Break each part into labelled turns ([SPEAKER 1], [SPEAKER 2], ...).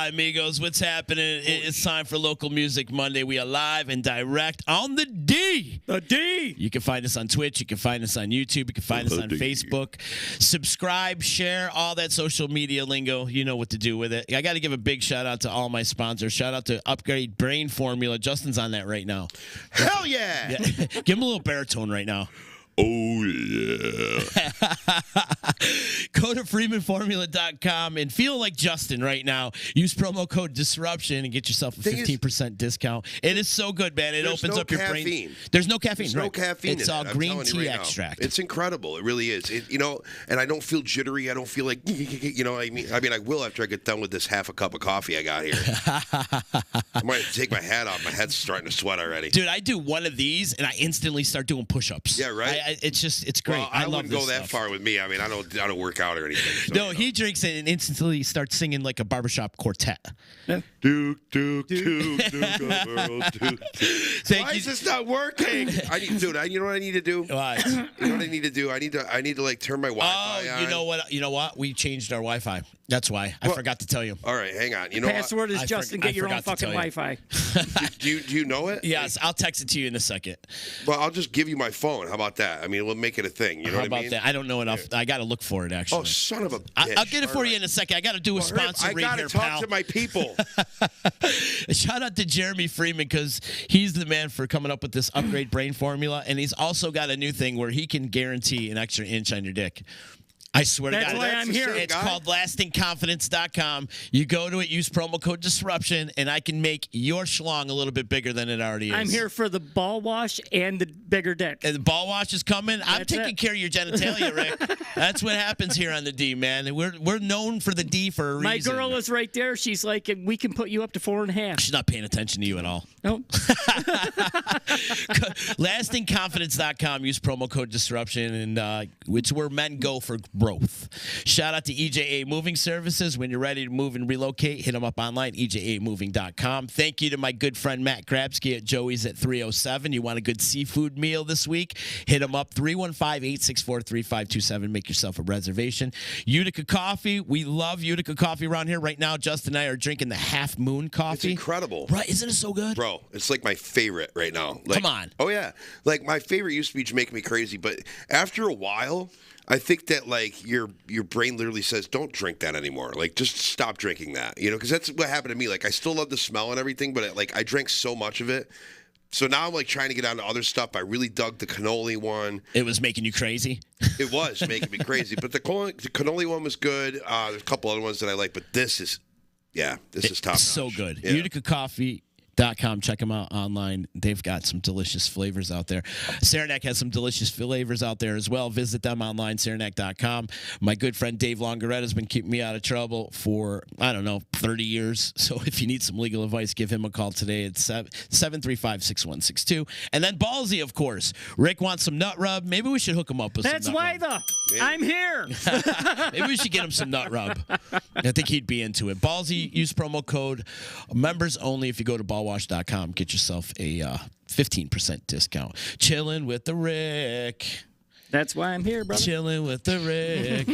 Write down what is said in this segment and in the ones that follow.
[SPEAKER 1] amigos? What's happening? It's time for Local Music Monday. We are live and direct on the D.
[SPEAKER 2] The D.
[SPEAKER 1] You can find us on Twitch. You can find us on YouTube. You can find us on Facebook. Subscribe, share, all that social media lingo. You know what to do with it. I got to give a big shout out to all my sponsors. Shout out to Upgrade Brain Formula. Justin's on that right now.
[SPEAKER 3] Hell yeah.
[SPEAKER 1] Give him a little baritone right now.
[SPEAKER 3] Oh, yeah.
[SPEAKER 1] Go to freemanformula.com and feel like Justin right now. Use promo code DISRUPTION and get yourself a 15% discount. It is so good, man. It opens up your brain. There's no caffeine.
[SPEAKER 3] There's no caffeine.
[SPEAKER 1] It's all green tea extract.
[SPEAKER 3] It's incredible. It really is. And I don't feel jittery. I don't feel like, I mean, I will after I get done with this half a cup of coffee I got here. I might take my hat off. My head's starting to sweat already.
[SPEAKER 1] Dude, I do one of these and I instantly start doing push-ups.
[SPEAKER 3] Yeah, right?
[SPEAKER 1] It's great.
[SPEAKER 3] Well,
[SPEAKER 1] I love
[SPEAKER 3] wouldn't go that
[SPEAKER 1] stuff.
[SPEAKER 3] far with me. I mean, I don't work out or anything. So,
[SPEAKER 1] no, he drinks it and instantly starts singing like a barbershop quartet.
[SPEAKER 3] Yeah. Duke, Duke, Duke, Duke, Duke. Why is this not working? You know what I need to do?
[SPEAKER 1] What?
[SPEAKER 3] You know what I need to do? I need to like turn my Wi-Fi on.
[SPEAKER 1] You know what? We changed our Wi-Fi. That's why. I forgot to tell you.
[SPEAKER 3] All right, hang on. You know
[SPEAKER 2] Password is Justin. Get your own fucking Wi-Fi.
[SPEAKER 3] Do you know it?
[SPEAKER 1] Yes, I'll text it to you in a second.
[SPEAKER 3] Well, I'll just give you my phone. How about that? I mean, we'll make it a thing. You know what I mean?
[SPEAKER 1] How about that? I don't know enough. I got to look for it, actually.
[SPEAKER 3] Oh, son of a bitch.
[SPEAKER 1] I'll get it for you in a second. I got to do a sponsor read here, pal.
[SPEAKER 3] I got to talk to my people.
[SPEAKER 1] Shout out to Jeremy Freeman because he's the man for coming up with this upgrade brain formula, and he's also got a new thing where he can guarantee an extra inch on your dick. I swear to God.
[SPEAKER 2] That's why I'm here.
[SPEAKER 1] It's called lastingconfidence.com. You go to it, use promo code DISRUPTION, and I can make your schlong a little bit bigger than it already is.
[SPEAKER 2] I'm here for the ball wash and the bigger dick.
[SPEAKER 1] And the ball wash is coming. I'm taking care of your genitalia, Rick. That's what happens here on the D, man. We're known for the D for a reason.
[SPEAKER 2] My girl is right there. She's like, we can put you up to 4.5.
[SPEAKER 1] She's not paying attention to you at all.
[SPEAKER 2] Nope.
[SPEAKER 1] Lastingconfidence.com. Use promo code DISRUPTION, and it's where men go for growth. Shout out to EJA Moving Services. When you're ready to move and relocate, hit them up online, ejamoving.com. Thank you to my good friend Matt Grabsky at Joey's at 307. You want a good seafood meal this week? Hit them up, 315-864-3527. Make yourself a reservation. Utica Coffee. We love Utica Coffee around here. Right now, Justin and I are drinking the Half Moon coffee.
[SPEAKER 3] It's incredible.
[SPEAKER 1] Right? Isn't it so good?
[SPEAKER 3] Bro, it's like my favorite right now.
[SPEAKER 1] Come on.
[SPEAKER 3] Oh, yeah. Like, my favorite used to be Jamaica Me Crazy, but after a while, I think that, like, your brain literally says, don't drink that anymore. Like, just stop drinking that, because that's what happened to me. Like, I still love the smell and everything, but, I drank so much of it. So now I'm, trying to get on to other stuff. I really dug the cannoli one.
[SPEAKER 1] It was making you crazy?
[SPEAKER 3] It was making me crazy. But the cannoli one was good. There's a couple other ones that I like, but this is top notch.
[SPEAKER 1] So good.
[SPEAKER 3] Yeah.
[SPEAKER 1] UticaCoffee.com. Check them out online. They've got some delicious flavors out there. Saranac has some delicious flavors out there as well. Visit them online, saranac.com. My good friend Dave Longaretta has been keeping me out of trouble for, 30 years. So if you need some legal advice, give him a call today at 735-6162. And then Ballsy, of course. Rick wants some nut rub. Maybe we should hook him up with
[SPEAKER 2] That's
[SPEAKER 1] some nut
[SPEAKER 2] why
[SPEAKER 1] rub.
[SPEAKER 2] I'm here.
[SPEAKER 1] Maybe we should get him some nut rub. I think he'd be into it. Ballsy, use promo code members only if you go to ballwash.com. Get yourself a 15% discount. Chillin' with the Rick.
[SPEAKER 2] That's why I'm here, brother.
[SPEAKER 1] Chillin' with the Rick.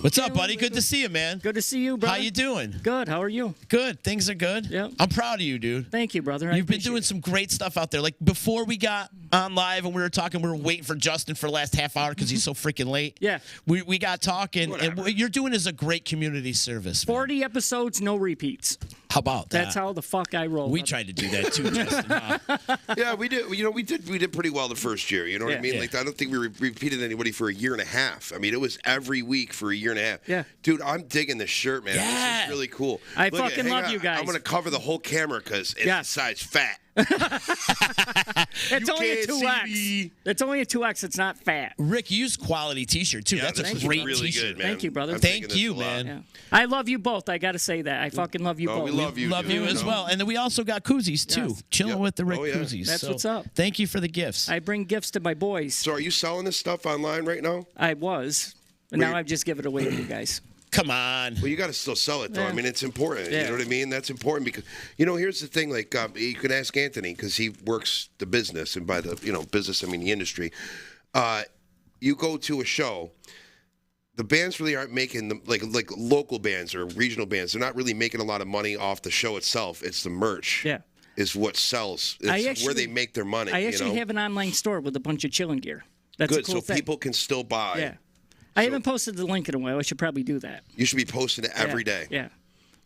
[SPEAKER 1] What's up, buddy? Good to see you, man.
[SPEAKER 2] Good to see you, brother.
[SPEAKER 1] How you doing?
[SPEAKER 2] Good. How are you?
[SPEAKER 1] Good. Things are good.
[SPEAKER 2] Yep.
[SPEAKER 1] I'm proud of you, dude.
[SPEAKER 2] Thank you, brother.
[SPEAKER 1] You've been doing some great stuff out there. Like, before we got on live and we were talking, we were waiting for Justin for the last half hour because he's so freaking late.
[SPEAKER 2] Yeah.
[SPEAKER 1] We got talking, and what you're doing is a great community service, man.
[SPEAKER 2] 40 episodes, no repeats.
[SPEAKER 1] How about that?
[SPEAKER 2] That's how the fuck I roll.
[SPEAKER 1] We tried to do that too, Justin.
[SPEAKER 3] Yeah, we did. We did pretty well the first year. You know what I mean?
[SPEAKER 1] Yeah.
[SPEAKER 3] Like, I don't think we repeated anybody for a year and a half. I mean, it was every week for a year and a half.
[SPEAKER 2] Yeah.
[SPEAKER 3] Dude, I'm digging this shirt, man.
[SPEAKER 1] Yeah.
[SPEAKER 3] This is really cool.
[SPEAKER 2] I
[SPEAKER 3] Look
[SPEAKER 2] fucking love you guys.
[SPEAKER 3] I'm going to cover the whole camera because it's size fat.
[SPEAKER 2] It's only a
[SPEAKER 3] can't
[SPEAKER 2] 2X.
[SPEAKER 3] see me.
[SPEAKER 2] It's only a 2X. It's not fat.
[SPEAKER 1] Rick, you use quality T-shirt too.
[SPEAKER 3] Yeah,
[SPEAKER 1] That's
[SPEAKER 3] this
[SPEAKER 1] a
[SPEAKER 3] is
[SPEAKER 1] great
[SPEAKER 3] really
[SPEAKER 1] T-shirt.
[SPEAKER 3] good, man.
[SPEAKER 2] Thank you, brother.
[SPEAKER 3] I'm digging
[SPEAKER 1] Thank
[SPEAKER 3] this
[SPEAKER 1] you,
[SPEAKER 3] a lot.
[SPEAKER 1] man.
[SPEAKER 2] Yeah. I love you both. I got to say that. I fucking love you both.
[SPEAKER 3] We love you.
[SPEAKER 1] Love
[SPEAKER 3] dude.
[SPEAKER 1] you as well. And then we also got koozies too.
[SPEAKER 2] Yes.
[SPEAKER 1] Chilling with the Rick
[SPEAKER 3] Oh, yeah.
[SPEAKER 1] koozies.
[SPEAKER 2] That's
[SPEAKER 1] So
[SPEAKER 2] what's up.
[SPEAKER 1] Thank you for the gifts.
[SPEAKER 2] I bring gifts to my boys.
[SPEAKER 3] So are you selling this stuff online right now?
[SPEAKER 2] I was. But now I've just given it away to you guys.
[SPEAKER 1] Come on.
[SPEAKER 3] Well, you got to still sell it, though.
[SPEAKER 2] Yeah.
[SPEAKER 3] I mean, it's important.
[SPEAKER 2] Yeah.
[SPEAKER 3] You know what I mean? That's important because, here's the thing. Like, you can ask Anthony because he works the business, and by the, business, I mean the industry. You go to a show, the bands really aren't making the like local bands or regional bands. They're not really making a lot of money off the show itself. It's the merch.
[SPEAKER 2] Yeah.
[SPEAKER 3] Is what sells. It's where they make their money.
[SPEAKER 2] I actually have an online store with a bunch of Chillin gear. That's
[SPEAKER 3] good.
[SPEAKER 2] A cool thing.
[SPEAKER 3] People can still buy.
[SPEAKER 2] Yeah. I haven't posted the link in a while. I should probably do that.
[SPEAKER 3] You should be posting it every day.
[SPEAKER 2] Yeah.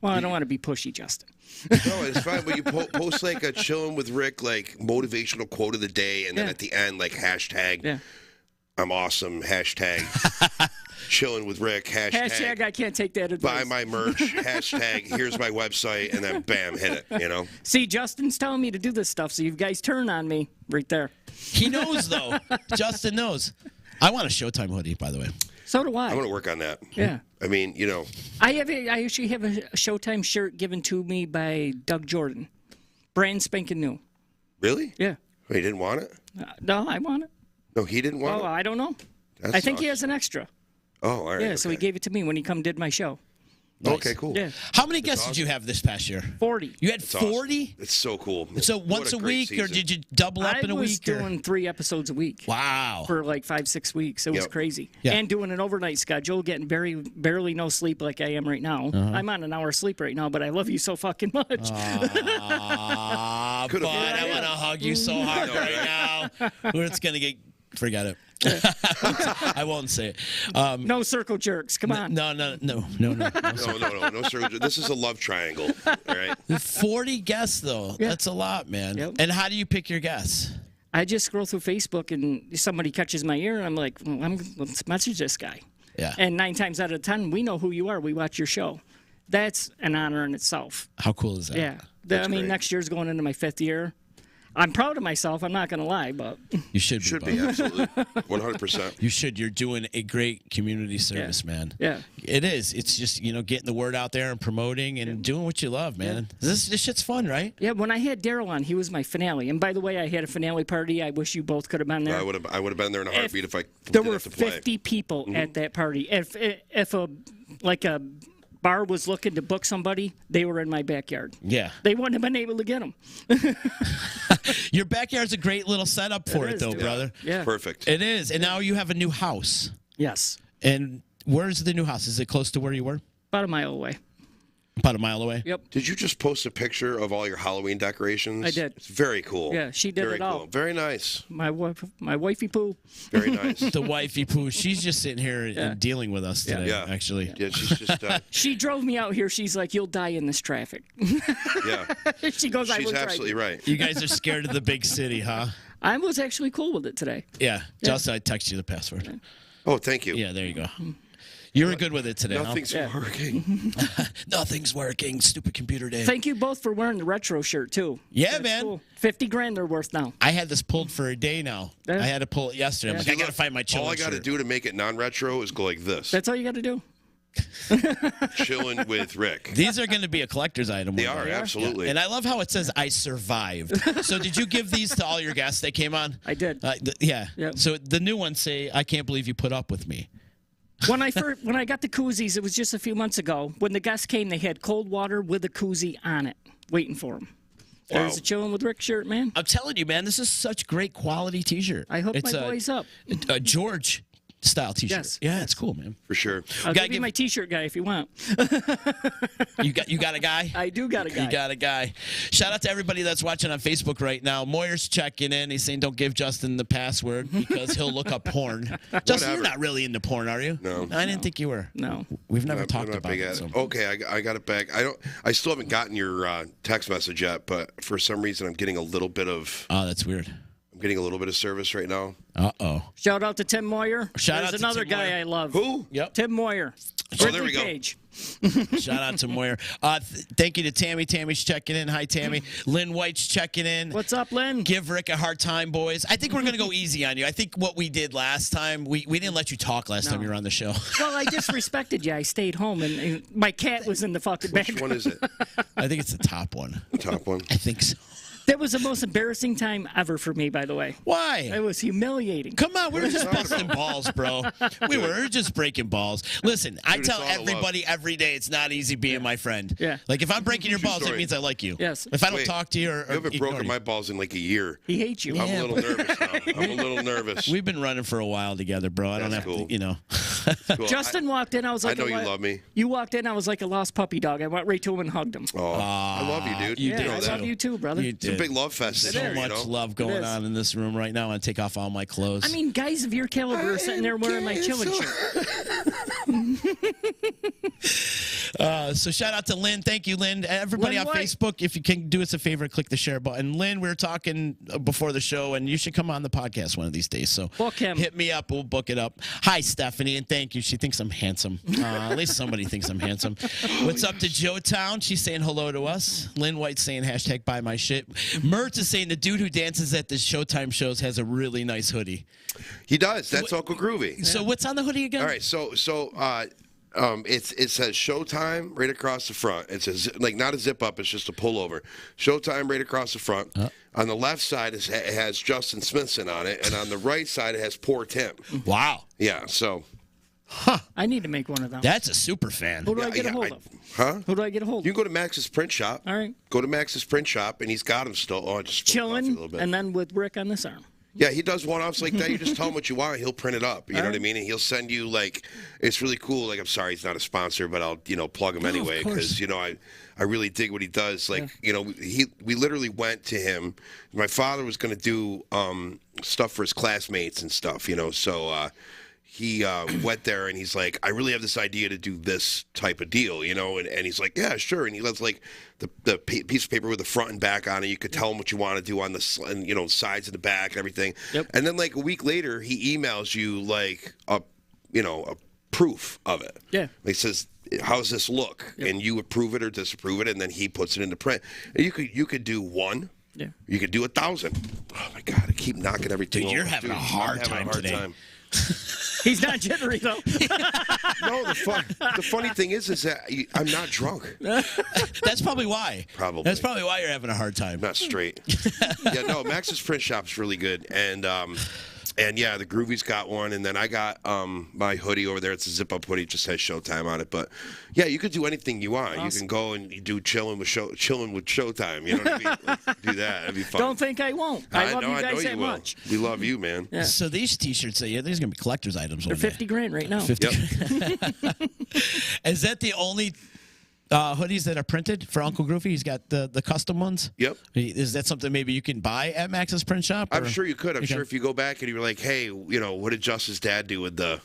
[SPEAKER 2] Well, I don't want to be pushy, Justin.
[SPEAKER 3] No, it's fine. But you post like a Chillin with Rick, like motivational quote of the day, and then at the end, like hashtag, I'm awesome, hashtag, Chillin with Rick,
[SPEAKER 2] hashtag I can't take that advice.
[SPEAKER 3] Buy my merch, hashtag, here's my website, and then bam, hit it, you know?
[SPEAKER 2] See, Justin's telling me to do this stuff, so you guys turn on me right there.
[SPEAKER 1] He knows, though. Justin knows. I want a Showtime hoodie, by the way.
[SPEAKER 2] So do I.
[SPEAKER 3] I'm going to work on that.
[SPEAKER 2] Yeah.
[SPEAKER 3] I mean, you know.
[SPEAKER 2] I actually have a Showtime shirt given to me by Doug Jordan. Brand spanking new.
[SPEAKER 3] Really?
[SPEAKER 2] Yeah.
[SPEAKER 3] Oh, he didn't want it?
[SPEAKER 2] No, I want it.
[SPEAKER 3] No, he didn't want
[SPEAKER 2] Oh,
[SPEAKER 3] it?
[SPEAKER 2] I don't know.
[SPEAKER 3] That
[SPEAKER 2] I think he
[SPEAKER 3] sucks.
[SPEAKER 2] has an extra.
[SPEAKER 3] Oh, all right.
[SPEAKER 2] Yeah, so he gave it to me when he did my show.
[SPEAKER 1] Nice.
[SPEAKER 3] Okay, cool.
[SPEAKER 2] Yeah.
[SPEAKER 1] How many guests did you have this past year?
[SPEAKER 2] 40.
[SPEAKER 1] You had
[SPEAKER 3] It's awesome.
[SPEAKER 1] 40?
[SPEAKER 3] It's so cool.
[SPEAKER 1] So
[SPEAKER 3] What
[SPEAKER 1] once a
[SPEAKER 3] great
[SPEAKER 1] week, or
[SPEAKER 3] season.
[SPEAKER 1] did you double up in a
[SPEAKER 2] I was
[SPEAKER 1] week? Or?
[SPEAKER 2] doing 3 episodes a week.
[SPEAKER 1] Wow.
[SPEAKER 2] For like 5-6 weeks. It was
[SPEAKER 3] Yep.
[SPEAKER 2] crazy.
[SPEAKER 1] Yeah.
[SPEAKER 2] And doing an overnight schedule, getting barely no sleep like I am right now. I'm on an hour sleep right now, but I love you so fucking much.
[SPEAKER 1] Aw,
[SPEAKER 3] Could've
[SPEAKER 1] bud,
[SPEAKER 3] been.
[SPEAKER 1] I want to hug you so hard right now. It's going to get... Forget it. I won't say it.
[SPEAKER 2] No circle jerks. Come on.
[SPEAKER 1] No.
[SPEAKER 3] No, sir. This is a love triangle. All right.
[SPEAKER 1] 40 guests, though.
[SPEAKER 2] Yeah.
[SPEAKER 1] That's a lot, man.
[SPEAKER 2] Yep.
[SPEAKER 1] And how do you pick your guests?
[SPEAKER 2] I just scroll through Facebook and somebody catches my ear and I'm like, let's message this guy.
[SPEAKER 1] Yeah.
[SPEAKER 2] And 9 times out of 10, we know who you are. We watch your show. That's an honor in itself.
[SPEAKER 1] How cool is that?
[SPEAKER 2] Yeah.
[SPEAKER 3] That's
[SPEAKER 2] I mean,
[SPEAKER 3] great.
[SPEAKER 2] next year's going into my 5th year. I'm proud of myself. I'm not going to lie, but
[SPEAKER 1] You should be.
[SPEAKER 3] Should
[SPEAKER 1] bud.
[SPEAKER 3] be, absolutely. 100%.
[SPEAKER 1] You should. You're doing a great community service, man.
[SPEAKER 2] yeah.
[SPEAKER 1] It is. It's just, getting the word out there and promoting and doing what you love, man. This shit's fun, right?
[SPEAKER 2] Yeah, when I had Daryl on, he was my finale. And by the way, I had a finale party. I wish you both could have been there.
[SPEAKER 3] I would have been there in a heartbeat if I
[SPEAKER 2] There
[SPEAKER 3] didn't
[SPEAKER 2] were
[SPEAKER 3] have to play.
[SPEAKER 2] 50 people at that party. If a bar was looking to book somebody, they were in my backyard.
[SPEAKER 1] Yeah.
[SPEAKER 2] They wouldn't have been able to get them.
[SPEAKER 1] Your backyard's a great little setup for it,
[SPEAKER 2] is,
[SPEAKER 1] though,
[SPEAKER 2] dude.
[SPEAKER 1] brother.
[SPEAKER 2] Yeah.
[SPEAKER 3] Perfect.
[SPEAKER 1] It is. And now you have a new house.
[SPEAKER 2] Yes.
[SPEAKER 1] And where's the new house? Is it close to where you were?
[SPEAKER 2] About a mile away.
[SPEAKER 1] About a mile away?
[SPEAKER 2] Yep.
[SPEAKER 3] Did you just post a picture of all your Halloween decorations?
[SPEAKER 2] I did.
[SPEAKER 3] It's very cool.
[SPEAKER 2] Yeah, she did
[SPEAKER 3] very
[SPEAKER 2] it all.
[SPEAKER 3] Cool. Very nice.
[SPEAKER 2] My wifey poo.
[SPEAKER 3] Very nice.
[SPEAKER 1] The wifey poo. She's just sitting here and dealing with us today,
[SPEAKER 3] Yeah.
[SPEAKER 1] actually.
[SPEAKER 3] Yeah, she's just.
[SPEAKER 2] She drove me out here. She's like, "You'll die in this traffic."
[SPEAKER 3] Yeah.
[SPEAKER 2] She goes, "I
[SPEAKER 3] She's
[SPEAKER 2] was
[SPEAKER 3] absolutely right.
[SPEAKER 1] You guys are scared of the big city, huh?
[SPEAKER 2] I was actually cool with it today.
[SPEAKER 1] Yeah. Justin, I text you the password.
[SPEAKER 3] Oh, thank you.
[SPEAKER 1] Yeah, there you go. You were good with it today,
[SPEAKER 3] Nothing's working.
[SPEAKER 1] Nothing's working. Stupid computer day.
[SPEAKER 2] Thank you both for wearing the retro shirt too.
[SPEAKER 1] Yeah,
[SPEAKER 2] That's
[SPEAKER 1] man.
[SPEAKER 2] cool. 50 grand they're worth now.
[SPEAKER 1] I had this pulled for a day now.
[SPEAKER 2] Yeah.
[SPEAKER 1] I had to pull it yesterday. I'm like, I got to find my Chillin
[SPEAKER 3] All I got to
[SPEAKER 1] shirt.
[SPEAKER 3] do to make it non-retro is go like this.
[SPEAKER 2] That's all you got to do.
[SPEAKER 3] Chillin' with Rick.
[SPEAKER 1] These are going to be a collector's item.
[SPEAKER 3] They
[SPEAKER 1] one
[SPEAKER 3] are,
[SPEAKER 1] day.
[SPEAKER 3] absolutely.
[SPEAKER 1] And I love how it says, I survived. So did you give these to all your guests that came on?
[SPEAKER 2] I did.
[SPEAKER 1] Yeah.
[SPEAKER 2] Yep.
[SPEAKER 1] So the new ones say, I can't believe you put up with me.
[SPEAKER 2] When I got the koozies, it was just a few months ago. When the guests came, they had cold water with a koozie on it, waiting for them.
[SPEAKER 3] Wow.
[SPEAKER 2] There's a Chillin' with Rick shirt, man.
[SPEAKER 1] I'm telling you, man, this is such great quality T-shirt.
[SPEAKER 2] I hook
[SPEAKER 1] it's
[SPEAKER 2] my boys up.
[SPEAKER 1] A George style T-shirt.
[SPEAKER 2] Yes.
[SPEAKER 1] Yeah, it's cool, man.
[SPEAKER 3] For sure.
[SPEAKER 2] I'll
[SPEAKER 1] gotta
[SPEAKER 2] give you
[SPEAKER 1] give-
[SPEAKER 2] my T-shirt guy if you want.
[SPEAKER 1] You got a guy?
[SPEAKER 2] I do got a guy.
[SPEAKER 1] You got a guy. Shout out to everybody that's watching on Facebook right now. Moyer's checking in. He's saying, don't give Justin the password because he'll look up porn. Justin, you're not really into porn, are you?
[SPEAKER 3] No.
[SPEAKER 1] I didn't think you were.
[SPEAKER 2] No.
[SPEAKER 1] We've never
[SPEAKER 3] I'm
[SPEAKER 1] talked
[SPEAKER 3] not
[SPEAKER 1] about
[SPEAKER 3] big
[SPEAKER 1] it.
[SPEAKER 3] at
[SPEAKER 1] So.
[SPEAKER 3] Okay, I got it back. I still haven't gotten your text message yet, but for some reason I'm getting a little bit of
[SPEAKER 1] That's weird.
[SPEAKER 3] service right now.
[SPEAKER 1] Uh-oh.
[SPEAKER 2] Shout out to Tim Moyer.
[SPEAKER 1] Shout
[SPEAKER 2] There's
[SPEAKER 1] out to
[SPEAKER 2] another
[SPEAKER 1] Tim
[SPEAKER 2] guy
[SPEAKER 1] Moyer.
[SPEAKER 2] I love.
[SPEAKER 3] Who?
[SPEAKER 1] Yep.
[SPEAKER 2] Tim Moyer.
[SPEAKER 3] Oh, there we go.
[SPEAKER 2] Page.
[SPEAKER 1] Shout out to Moyer. Thank you to Tammy. Tammy's checking in. Hi, Tammy. Lynn White's checking in.
[SPEAKER 2] What's up, Lynn?
[SPEAKER 1] Give Rick a hard time, boys. I think we're going to go easy on you. I think what we did last time, we didn't let you talk last time you were on the show.
[SPEAKER 2] Well, I disrespected you. I stayed home, and my cat was in the fucking
[SPEAKER 3] Which
[SPEAKER 2] background.
[SPEAKER 3] one is it?
[SPEAKER 1] I think it's the top one.
[SPEAKER 3] Top one.
[SPEAKER 1] I think so.
[SPEAKER 2] That was the most embarrassing time ever for me, by the way.
[SPEAKER 1] Why?
[SPEAKER 2] It was humiliating.
[SPEAKER 1] Come on, we were just
[SPEAKER 3] talking
[SPEAKER 1] busting balls, bro. We were just breaking balls. Listen, I
[SPEAKER 3] Dude,
[SPEAKER 1] tell
[SPEAKER 3] it's all love.
[SPEAKER 1] everybody every day it's not easy being my friend.
[SPEAKER 2] Yeah.
[SPEAKER 1] Like if I'm breaking your balls, it
[SPEAKER 3] story.
[SPEAKER 1] means I like you.
[SPEAKER 2] Yes.
[SPEAKER 1] If I don't
[SPEAKER 3] Wait,
[SPEAKER 1] talk to you or
[SPEAKER 3] You haven't
[SPEAKER 1] ignore
[SPEAKER 3] broken
[SPEAKER 1] you.
[SPEAKER 3] my balls in like a year.
[SPEAKER 2] He hates you.
[SPEAKER 1] Yeah.
[SPEAKER 3] I'm a little nervous now. I'm a little nervous.
[SPEAKER 1] We've been running for a while together, bro. I don't
[SPEAKER 3] That's
[SPEAKER 1] have
[SPEAKER 3] cool.
[SPEAKER 1] to,
[SPEAKER 3] Cool.
[SPEAKER 2] Justin walked in. I was like,
[SPEAKER 3] I know you love me.
[SPEAKER 2] You walked in. I was like a lost puppy dog. I went right to him and hugged him.
[SPEAKER 3] Oh, I love you, dude.
[SPEAKER 1] You
[SPEAKER 2] yeah,
[SPEAKER 1] did
[SPEAKER 2] I
[SPEAKER 1] that.
[SPEAKER 2] love you too, brother.
[SPEAKER 1] You
[SPEAKER 3] It's a
[SPEAKER 1] did.
[SPEAKER 3] big love fest.
[SPEAKER 1] So
[SPEAKER 3] this year,
[SPEAKER 1] much love going
[SPEAKER 2] is.
[SPEAKER 1] on in this room right now. I take off all my clothes.
[SPEAKER 2] I mean, guys of your caliber are sitting there wearing my Chillin shirt.
[SPEAKER 1] So shout out to Lynn. Thank you, Lynn. Everybody
[SPEAKER 2] Lynn
[SPEAKER 1] on
[SPEAKER 2] White.
[SPEAKER 1] Facebook, if you can do us a favor, click the share button. Lynn, we were talking before the show, and you should come on the podcast one of these days. So
[SPEAKER 2] Book him.
[SPEAKER 1] hit me up. We'll book it up. Hi, Stephanie, and thank you. She thinks I'm handsome. At least somebody thinks I'm handsome. What's up to Joe Town? She's saying hello to us. Lynn White saying hashtag buy my shit. Mertz is saying the dude who dances at the Showtime shows has a really nice hoodie.
[SPEAKER 3] He does. That's Uncle Groovy.
[SPEAKER 1] So what's on the hoodie again?
[SPEAKER 3] All right, so it says Showtime right across the front. It says like not a zip up, it's just a pullover. Showtime right across the front. On the left side it has Justin Smithson on it, and on the right side it has Poor Tim.
[SPEAKER 1] Wow.
[SPEAKER 3] Yeah, so
[SPEAKER 2] I need to make one of them.
[SPEAKER 1] That's a super fan.
[SPEAKER 2] Who do I get a hold of? Who do I get a hold
[SPEAKER 3] You
[SPEAKER 2] of?
[SPEAKER 3] can go to Max's print shop.
[SPEAKER 2] All right.
[SPEAKER 3] Go to Max's print shop, and he's got them still. Oh, I just spilled coffee a little
[SPEAKER 2] Chillin,
[SPEAKER 3] bit.
[SPEAKER 2] and then with Rick on this arm.
[SPEAKER 3] Yeah, he does one-offs like that. You just tell him what you want, he'll print it up. You know what I mean? And he'll send you, like, it's really cool. Like, I'm sorry he's not a sponsor, but I'll, plug him anyway because, I really dig what he does. Like, we literally went to him. My father was going to do stuff for his classmates and stuff, so he went there and he's like, I really have this idea to do this type of deal, and he's like, yeah, sure. And he lets like the piece of paper with the front and back on it. You could tell him what you want to do on the sides and the back and everything.
[SPEAKER 2] Yep.
[SPEAKER 3] And then like a week later, he emails you like a proof of it.
[SPEAKER 2] Yeah.
[SPEAKER 3] He says, how's this look? Yep. And you approve it or disapprove it, and then he puts it into print. And you could do one. Yeah. You could do 1,000. Oh my God! I keep knocking everything.
[SPEAKER 1] Dude,
[SPEAKER 3] over.
[SPEAKER 1] you're having a hard time today.
[SPEAKER 2] He's not jittery though.
[SPEAKER 3] No, the funny thing is that I'm not drunk.
[SPEAKER 1] That's probably why.
[SPEAKER 3] Probably.
[SPEAKER 1] That's probably why you're having a hard time.
[SPEAKER 3] I'm not straight. Yeah, no, Max's print shop's really good, and yeah, the Groovy's got one, and then I got my hoodie over there. It's a zip-up hoodie, it just has Showtime on it. But yeah, you could do anything you want. Awesome. You can go and you do chilling with Showtime. You know what I mean? Like, do that. That'd be fun.
[SPEAKER 2] Don't think I won't. I love you guys that much.
[SPEAKER 3] We love you, man.
[SPEAKER 2] Yeah.
[SPEAKER 1] So these T-shirts, these are gonna be collector's items.
[SPEAKER 2] They're $50,000 right now.
[SPEAKER 1] 50.
[SPEAKER 3] Yep.
[SPEAKER 1] Is that the only hoodies that are printed for Uncle Groovy? He's got the custom ones.
[SPEAKER 3] Yep.
[SPEAKER 1] Is that something maybe you can buy at Max's print shop?
[SPEAKER 3] I'm sure you could. I'm sure if you go back and you're like, hey, what did Justin's dad do with the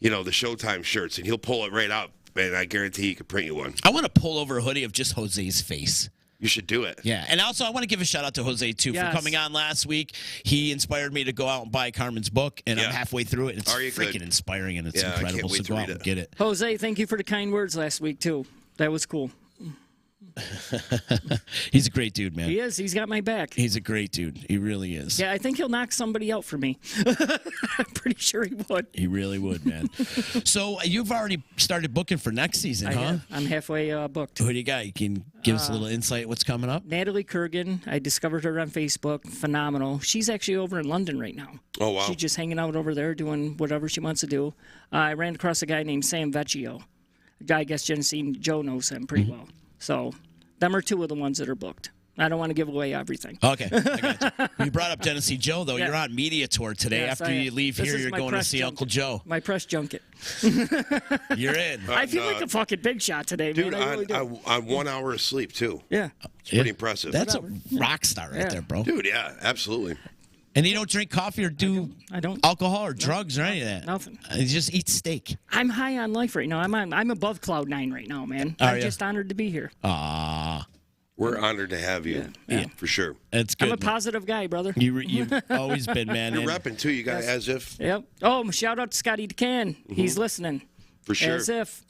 [SPEAKER 3] Showtime shirts? And he'll pull it right up, and I guarantee he could print you one.
[SPEAKER 1] I want to pull over a hoodie of just Jose's face.
[SPEAKER 3] You should do it.
[SPEAKER 1] Yeah, and also I want to give a shout out to Jose too for coming on last week. He inspired me to go out and buy Carmen's book, and I'm halfway through it. It's freaking inspiring, and it's incredible. So go out and get it.
[SPEAKER 2] Jose, thank you for the kind words last week too. That was cool.
[SPEAKER 1] He's a great dude, man.
[SPEAKER 2] He is. He's got my back.
[SPEAKER 1] He's a great dude. He really is.
[SPEAKER 2] Yeah, I think he'll knock somebody out for me. I'm pretty sure he would.
[SPEAKER 1] He really would, man. So you've already started booking for next season, huh?
[SPEAKER 2] I'm halfway booked.
[SPEAKER 1] Who do you got? You can give us a little insight what's coming up?
[SPEAKER 2] Natalie Kurgan. I discovered her on Facebook. Phenomenal. She's actually over in London right now.
[SPEAKER 3] Oh, wow.
[SPEAKER 2] She's just hanging out over there doing whatever she wants to do. I ran across a guy named Sam Vecchio. A guy, I guess Genesee Joe knows him pretty well. So them are two of the ones that are booked. I don't want to give away everything.
[SPEAKER 1] Okay, I got you. You brought up Genesee Joe, though. Yeah. You're on media tour today.
[SPEAKER 2] Yes,
[SPEAKER 1] After you leave here, you're going to see
[SPEAKER 2] junket.
[SPEAKER 1] Uncle Joe.
[SPEAKER 2] My press junket.
[SPEAKER 1] You're in.
[SPEAKER 2] I feel like a fucking big shot today,
[SPEAKER 3] dude,
[SPEAKER 2] man. I really do.
[SPEAKER 3] on 1 hour of sleep, too.
[SPEAKER 2] Yeah.
[SPEAKER 3] It's pretty impressive.
[SPEAKER 1] That's a rock star right there, bro.
[SPEAKER 3] Dude, yeah, absolutely.
[SPEAKER 1] And you don't drink coffee or do alcohol or drugs or any of that?
[SPEAKER 2] Nothing.
[SPEAKER 1] You just eat steak.
[SPEAKER 2] I'm high on life right now. I'm above cloud 9 right now, man. I'm just honored to be here.
[SPEAKER 3] We're honored to have you. Yeah, for sure.
[SPEAKER 1] That's good.
[SPEAKER 2] I'm a positive guy, brother.
[SPEAKER 1] You've always been, man.
[SPEAKER 3] You're repping, too. You got as if.
[SPEAKER 2] Yep. Oh, shout out to Scotty DeCan. He's listening.
[SPEAKER 3] For sure.
[SPEAKER 2] As if.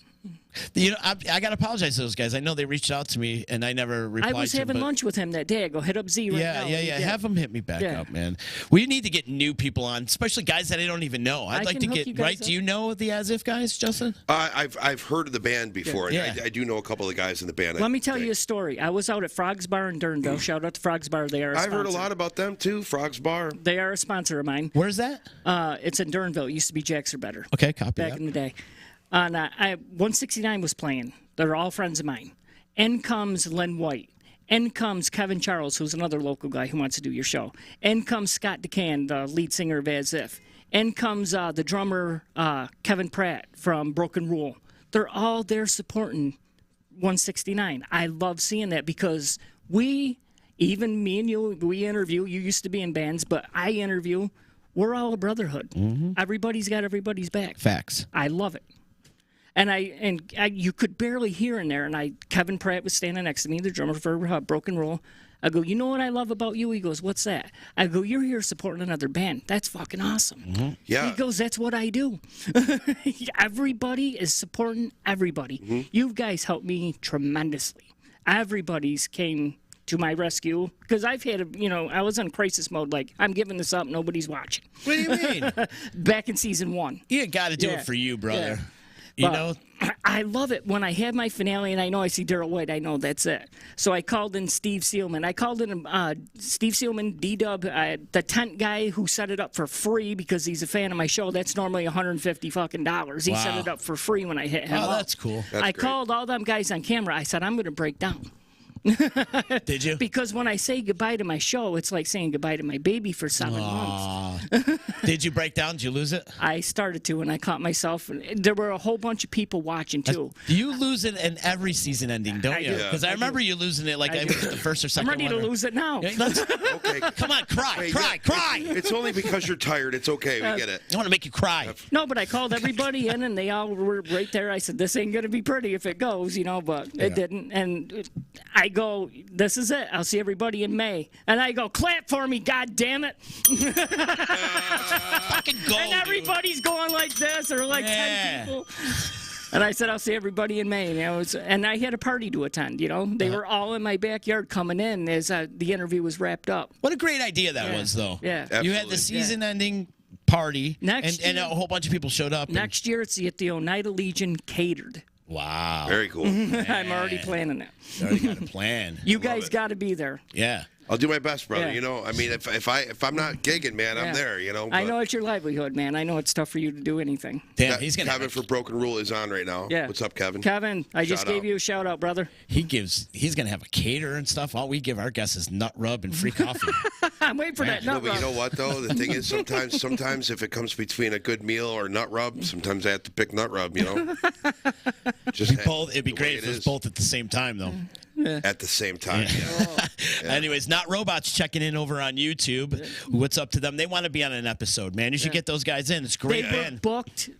[SPEAKER 1] I got to apologize to those guys. I know they reached out to me, and I never replied.
[SPEAKER 2] I was having lunch with him that day. I go, hit up Z right now.
[SPEAKER 1] Yeah. Have them hit me back up, man. We need to get new people on, especially guys that I don't even know. I'd like to get right. Do you know the As If guys, Justin?
[SPEAKER 3] I've heard of the band before, and I do know a couple of the guys in the band.
[SPEAKER 2] Let me tell you a story. I was out at Frog's Bar in Durnville. Shout out to Frog's Bar. They are a sponsor.
[SPEAKER 3] I've heard a lot about them, too, Frog's Bar.
[SPEAKER 2] They are a sponsor of mine.
[SPEAKER 1] Where's that?
[SPEAKER 2] It's in Durnville. It used to be Jack's or Better.
[SPEAKER 1] Okay, copy
[SPEAKER 2] back in the day. 169 was playing. They're all friends of mine. In comes Len White. In comes Kevin Charles, who's another local guy who wants to do your show. In comes Scott DeCan, the lead singer of As If. In comes the drummer, Kevin Pratt from Broken Rule. They're all there supporting 169. I love seeing that because even me and you, we interview. You used to be in bands, but I interview. We're all a brotherhood. Everybody's got everybody's back.
[SPEAKER 1] Facts.
[SPEAKER 2] I love it. And you could barely hear in there. And Kevin Pratt was standing next to me, the drummer for Broken Rule. I go, you know what I love about you? He goes, what's that? I go, you're here supporting another band. That's fucking awesome.
[SPEAKER 3] Yeah.
[SPEAKER 2] He goes, that's what I do. Everybody is supporting everybody. You guys helped me tremendously. Everybody's came to my rescue because I've had I was in crisis mode. Like, I'm giving this up. Nobody's watching.
[SPEAKER 1] What do you mean?
[SPEAKER 2] Back in season 1.
[SPEAKER 1] You got to do it for you, brother. You know?
[SPEAKER 2] I love it when I have my finale and I know I see Daryl White. I know that's it. So I called in Steve Sealman. I called in Steve Sealman, D-Dub, the tent guy who set it up for free because he's a fan of my show. That's normally $150 fucking dollars. He set it up for free when I hit him.
[SPEAKER 1] Oh,
[SPEAKER 2] up.
[SPEAKER 1] that's cool.
[SPEAKER 2] I called all them guys on camera. I said, I'm going to break down.
[SPEAKER 1] Did you?
[SPEAKER 2] Because when I say goodbye to my show, it's like saying goodbye to my baby for 7 months.
[SPEAKER 1] Did you break down? Did you lose it?
[SPEAKER 2] I started to, and I caught myself. And there were a whole bunch of people watching, too.
[SPEAKER 1] You lose it in every season ending, don't you?
[SPEAKER 2] do.
[SPEAKER 1] Because I remember you losing it like the first or second
[SPEAKER 2] I'm ready to lose it now.
[SPEAKER 3] Okay.
[SPEAKER 1] Come on, cry.
[SPEAKER 3] It's only because you're tired. It's okay. We get it.
[SPEAKER 1] I want to make you cry.
[SPEAKER 2] No, but I called everybody in, and they all were right there. I said, this ain't going to be pretty if it goes, but it didn't. And I go, this is it. I'll see everybody in May. And I go, clap for me, God damn it.
[SPEAKER 1] Fucking go,
[SPEAKER 2] and everybody's going like this, or like 10 people. And I said, I'll see everybody in May. And I had a party to attend, They were all in my backyard coming in as the interview was wrapped up.
[SPEAKER 1] What a great idea that was, though.
[SPEAKER 2] Yeah.
[SPEAKER 3] Absolutely.
[SPEAKER 1] You had the season-ending party, and a whole bunch of people showed up.
[SPEAKER 2] Next year, it's at the Oneida Legion catered.
[SPEAKER 1] Wow.
[SPEAKER 3] Very cool.
[SPEAKER 2] I'm already planning it.
[SPEAKER 1] Already got a plan.
[SPEAKER 2] You guys got to be there.
[SPEAKER 1] Yeah.
[SPEAKER 3] I'll do my best, brother.
[SPEAKER 2] Yeah.
[SPEAKER 3] I mean, if I'm not gigging, man, I'm there.
[SPEAKER 2] I know it's your livelihood, man. I know it's tough for you to do anything.
[SPEAKER 1] Damn, he's gonna.
[SPEAKER 3] Kevin for Broken Rule is on right now.
[SPEAKER 2] Yeah.
[SPEAKER 3] What's up, Kevin?
[SPEAKER 2] Kevin, I just
[SPEAKER 3] Shout
[SPEAKER 2] gave
[SPEAKER 3] out.
[SPEAKER 2] you a shout out, brother.
[SPEAKER 1] He's gonna have a caterer and stuff. All we give our guests is nut rub and free coffee.
[SPEAKER 2] I'm waiting for that
[SPEAKER 3] No,
[SPEAKER 2] nut
[SPEAKER 3] but you
[SPEAKER 2] rub.
[SPEAKER 3] know what though? The thing is, sometimes if it comes between a good meal or nut rub, sometimes I have to pick nut rub. Just
[SPEAKER 1] It'd be
[SPEAKER 3] the
[SPEAKER 1] great
[SPEAKER 3] way
[SPEAKER 1] if
[SPEAKER 3] it
[SPEAKER 1] it was
[SPEAKER 3] is.
[SPEAKER 1] both at the same time, though.
[SPEAKER 3] At the same time. Yeah.
[SPEAKER 1] Anyways, Not Robots checking in over on YouTube. What's up to them? They want to be on an episode, man. You should get those guys in. It's great,
[SPEAKER 2] They were
[SPEAKER 1] man.
[SPEAKER 2] booked.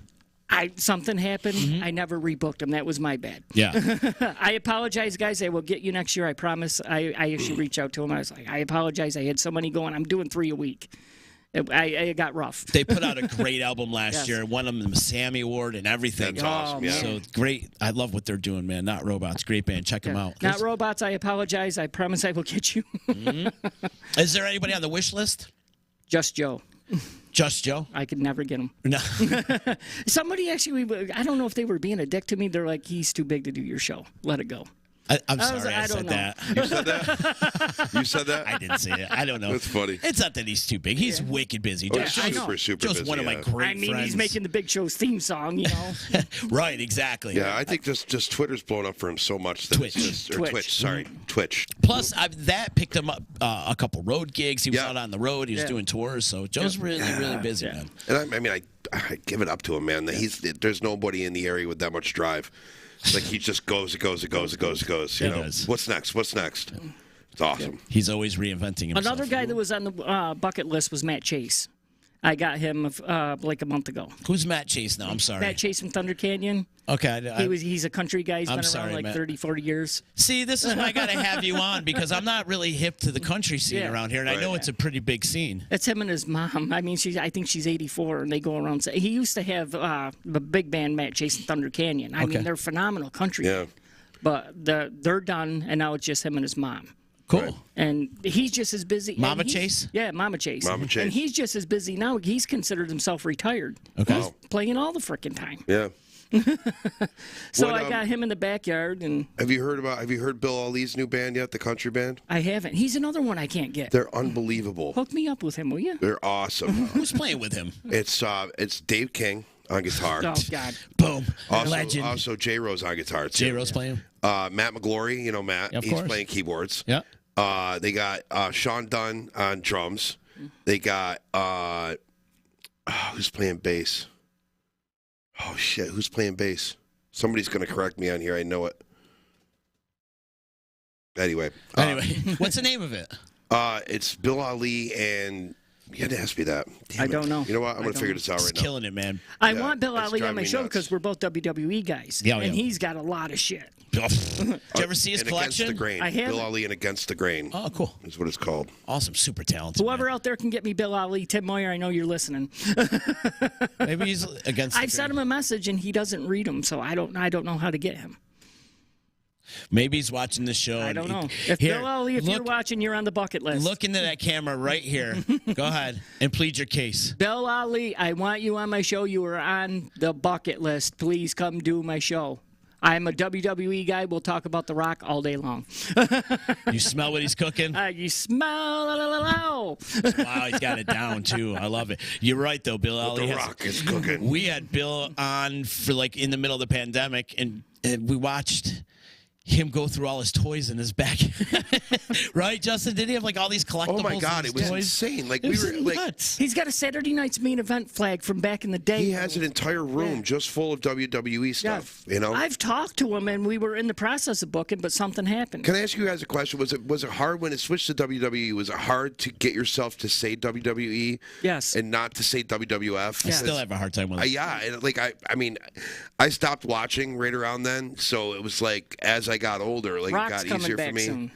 [SPEAKER 2] Something happened. I never rebooked them. That was my bad.
[SPEAKER 1] Yeah.
[SPEAKER 2] I apologize, guys. I will get you next year. I promise. I actually reached out to him. I was like, I apologize. I had so many going. I'm doing 3 a week. It got rough.
[SPEAKER 1] They put out a great album last
[SPEAKER 2] Yes.
[SPEAKER 1] year. Won them the Sammy Award and everything.
[SPEAKER 3] That's awesome. Yeah.
[SPEAKER 1] So great. I love what they're doing, man. Not Robots. Great band. Check them out.
[SPEAKER 2] Not robots. I apologize. I promise I will get you.
[SPEAKER 1] Is there anybody on the wish list?
[SPEAKER 2] Just Joe.
[SPEAKER 1] Just Joe?
[SPEAKER 2] I could never get him.
[SPEAKER 1] No.
[SPEAKER 2] Somebody actually, I don't know if they were being a dick to me. They're like, he's too big to do your show. Let it go.
[SPEAKER 1] I'm sorry I
[SPEAKER 2] I
[SPEAKER 1] said
[SPEAKER 2] don't know.
[SPEAKER 1] that.
[SPEAKER 3] You said that? You said that?
[SPEAKER 1] I didn't say it. I don't know.
[SPEAKER 3] That's funny.
[SPEAKER 1] It's not that he's too big. He's wicked busy.
[SPEAKER 3] Oh,
[SPEAKER 1] Joe's,
[SPEAKER 3] he's
[SPEAKER 2] I know.
[SPEAKER 3] super
[SPEAKER 1] Joe's
[SPEAKER 3] busy.
[SPEAKER 1] one of my great
[SPEAKER 2] I mean,
[SPEAKER 1] friends.
[SPEAKER 2] he's making the Big Show's theme song,
[SPEAKER 1] Right, exactly.
[SPEAKER 3] Yeah, I think just Twitter's blown up for him so much that
[SPEAKER 1] Twitch.
[SPEAKER 3] it's just, or
[SPEAKER 2] Twitch.
[SPEAKER 3] Twitch. Sorry, Twitch.
[SPEAKER 1] Plus, that picked him up a couple road gigs. He was
[SPEAKER 3] Yeah.
[SPEAKER 1] out on the road. He was doing tours. So Joe's really busy, man.
[SPEAKER 3] And I give it up to him, man. There's nobody in the area with that much drive. It's like he just goes. You know,
[SPEAKER 1] does.
[SPEAKER 3] what's next? It's awesome.
[SPEAKER 1] He's always reinventing himself.
[SPEAKER 2] Another guy that was on the bucket list was Matt Chase. I got him like a month ago.
[SPEAKER 1] Who's Matt Chase now? I'm sorry.
[SPEAKER 2] Matt Chase from Thunder Canyon.
[SPEAKER 1] Okay.
[SPEAKER 2] He's a country guy. He's
[SPEAKER 1] I'm
[SPEAKER 2] been
[SPEAKER 1] sorry,
[SPEAKER 2] around like
[SPEAKER 1] Matt.
[SPEAKER 2] 30, 40 years.
[SPEAKER 1] See, this is why I got to have you on because I'm not really hip to the country scene
[SPEAKER 2] Yeah.
[SPEAKER 1] around here, and I know it's a pretty big scene.
[SPEAKER 2] It's him and his mom. I mean, I think she's 84, and they go around. He used to have the big band Matt Chase and Thunder Canyon. I mean, they're phenomenal country.
[SPEAKER 3] Yeah.
[SPEAKER 2] But they're done, and now it's just him and his mom.
[SPEAKER 1] Cool.
[SPEAKER 3] Right.
[SPEAKER 2] And he's just as busy.
[SPEAKER 1] Mama
[SPEAKER 2] and he's-
[SPEAKER 1] Chase?
[SPEAKER 2] Yeah, Mama Chase.
[SPEAKER 3] Mama Chase.
[SPEAKER 2] And he's just as busy now. He's considered himself retired.
[SPEAKER 1] Okay.
[SPEAKER 2] He's playing all the frickin' time.
[SPEAKER 3] Yeah.
[SPEAKER 2] So
[SPEAKER 3] What,
[SPEAKER 2] I got him in the backyard, and
[SPEAKER 3] Have you heard Bill Ali's new band yet? The country band?
[SPEAKER 2] I haven't. He's another one I can't get.
[SPEAKER 3] They're unbelievable.
[SPEAKER 2] Hook me up with him, will you?
[SPEAKER 3] They're awesome.
[SPEAKER 1] Who's playing with him?
[SPEAKER 3] It's Dave King on guitar.
[SPEAKER 2] Oh, God.
[SPEAKER 1] Boom. Legend.
[SPEAKER 3] Also J Rose on guitar too.
[SPEAKER 1] J Rose playing?
[SPEAKER 3] Matt McGlory, you know Matt.
[SPEAKER 1] Of
[SPEAKER 3] He's
[SPEAKER 1] course.
[SPEAKER 3] playing keyboards.
[SPEAKER 1] Yeah.
[SPEAKER 3] They got Sean Dunn on drums. They got Oh, who's playing bass? Oh, shit. Who's playing bass? Somebody's going to correct me on here. I know it. Anyway.
[SPEAKER 1] What's the name of it?
[SPEAKER 3] It's Bill Ali and... You had to ask me that. Damn
[SPEAKER 2] I
[SPEAKER 3] it.
[SPEAKER 2] don't know.
[SPEAKER 3] You know what? I'm going to figure this out right now.
[SPEAKER 1] Killing it, man.
[SPEAKER 2] I
[SPEAKER 3] Yeah,
[SPEAKER 2] want Bill
[SPEAKER 3] it's
[SPEAKER 2] Ali on
[SPEAKER 3] driving
[SPEAKER 2] my
[SPEAKER 3] me
[SPEAKER 2] show
[SPEAKER 3] nuts.
[SPEAKER 2] because we're both WWE guys,
[SPEAKER 1] Yeah,
[SPEAKER 2] and
[SPEAKER 1] yeah.
[SPEAKER 2] he's got a lot of shit.
[SPEAKER 1] Did you ever see his
[SPEAKER 3] And
[SPEAKER 1] collection?
[SPEAKER 3] Against the Grain.
[SPEAKER 2] I haven't.
[SPEAKER 3] Bill Ali and Against the Grain.
[SPEAKER 1] Oh, cool.
[SPEAKER 3] Is what it's called.
[SPEAKER 1] Awesome. Super talented.
[SPEAKER 2] Whoever
[SPEAKER 1] man.
[SPEAKER 2] out there can get me Bill Ali, Tim Moyer, I know you're listening.
[SPEAKER 1] Maybe he's against the
[SPEAKER 2] I've sent him a message and he doesn't read them, so I don't know how to get him.
[SPEAKER 1] Maybe he's watching the show.
[SPEAKER 2] I
[SPEAKER 1] and
[SPEAKER 2] don't
[SPEAKER 1] he-
[SPEAKER 2] know. If
[SPEAKER 1] Here,
[SPEAKER 2] Bill Ali, if you're
[SPEAKER 1] look-
[SPEAKER 2] watching, you're on the bucket list.
[SPEAKER 1] Look into that camera right here. Go ahead and plead your case.
[SPEAKER 2] Bill Ali, I want you on my show. You are on the bucket list. Please come do my show. I'm a WWE guy. We'll talk about The Rock all day long.
[SPEAKER 1] You smell what he's cooking?
[SPEAKER 2] You smell.
[SPEAKER 1] Wow, he's got it down too. I love it. You're right though, Bill Ali.
[SPEAKER 3] The
[SPEAKER 1] has-
[SPEAKER 3] Rock is cooking.
[SPEAKER 1] We had Bill on for like in the middle of the pandemic, and we watched him go through all his toys in his back. Right, Justin? Did he have like all these collectibles?
[SPEAKER 3] Oh my God,
[SPEAKER 1] and
[SPEAKER 3] it was
[SPEAKER 1] toys?
[SPEAKER 3] insane. Like
[SPEAKER 1] It
[SPEAKER 3] we
[SPEAKER 1] was
[SPEAKER 3] were like
[SPEAKER 1] nuts.
[SPEAKER 2] He's got a Saturday Night's Main Event flag from back in the day.
[SPEAKER 3] he has an entire room just full of WWE stuff. You know.
[SPEAKER 2] I've talked to him, and we were in the process of booking, but something happened.
[SPEAKER 3] Can I ask you guys a question? Was it hard when it switched to WWE? Was it hard to get yourself to say WWE?
[SPEAKER 2] Yes.
[SPEAKER 3] And not to say WWF?
[SPEAKER 1] I still have a hard time with it.
[SPEAKER 3] Yeah, and like I mean, I stopped watching right around then, so it was like as I got older, like
[SPEAKER 2] Rock's
[SPEAKER 3] it got
[SPEAKER 2] coming
[SPEAKER 3] easier
[SPEAKER 2] back
[SPEAKER 3] for me.
[SPEAKER 2] soon.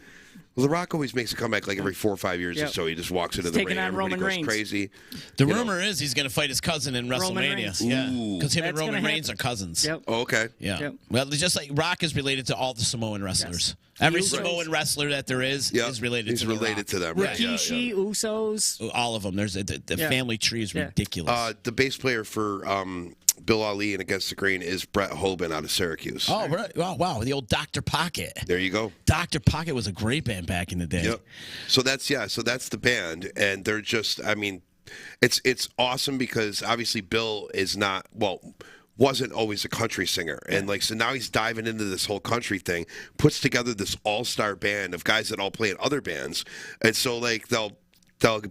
[SPEAKER 3] Well, The Rock always makes a comeback like every 4 or 5 years or
[SPEAKER 2] Yep.
[SPEAKER 3] so. He just walks into
[SPEAKER 2] He's
[SPEAKER 3] the
[SPEAKER 2] taking
[SPEAKER 3] ring,
[SPEAKER 2] on
[SPEAKER 3] everybody
[SPEAKER 2] Roman
[SPEAKER 3] goes
[SPEAKER 2] Reigns.
[SPEAKER 3] crazy.
[SPEAKER 1] The
[SPEAKER 3] You know.
[SPEAKER 1] rumor is he's going to fight his cousin in
[SPEAKER 2] Roman
[SPEAKER 1] WrestleMania.
[SPEAKER 2] Reigns.
[SPEAKER 1] Yeah,
[SPEAKER 3] Ooh.
[SPEAKER 1] because him and
[SPEAKER 2] That's
[SPEAKER 1] Roman
[SPEAKER 2] gonna
[SPEAKER 1] Reigns are
[SPEAKER 2] happen.
[SPEAKER 1] cousins.
[SPEAKER 2] Yep.
[SPEAKER 3] Oh, okay.
[SPEAKER 1] Yeah.
[SPEAKER 2] Yep.
[SPEAKER 1] Well, just like Rock is related to all the Samoan wrestlers. Every
[SPEAKER 2] Usos.
[SPEAKER 1] Samoan wrestler that there is
[SPEAKER 3] Yeah,
[SPEAKER 1] related
[SPEAKER 3] he's
[SPEAKER 1] to The
[SPEAKER 3] related
[SPEAKER 1] Rock.
[SPEAKER 3] to them. Right? Yeah,
[SPEAKER 2] Rikishi, Usos.
[SPEAKER 1] All of them. There's the
[SPEAKER 2] Yeah.
[SPEAKER 1] family tree is
[SPEAKER 2] Yeah.
[SPEAKER 1] ridiculous.
[SPEAKER 3] The bass player for Bill Ali and Against the Grain is Brett Hoban out of Syracuse.
[SPEAKER 1] oh, right. Wow. The old Dr. Pocket.
[SPEAKER 3] There you go.
[SPEAKER 1] Dr. Pocket was a great band back in the day.
[SPEAKER 3] Yep. So that's the band, and they're just. I mean, it's awesome because obviously Bill is not wasn't always a country singer, and like so now he's diving into this whole country thing, puts together this all-star band of guys that all play in other bands, and so like they'll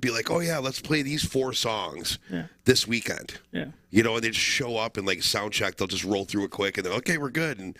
[SPEAKER 3] be like, oh yeah, let's play these 4 songs this weekend.
[SPEAKER 2] Yeah.
[SPEAKER 3] You know, and they just show up and like sound check. They'll just roll through it quick, and they're okay, we're good. And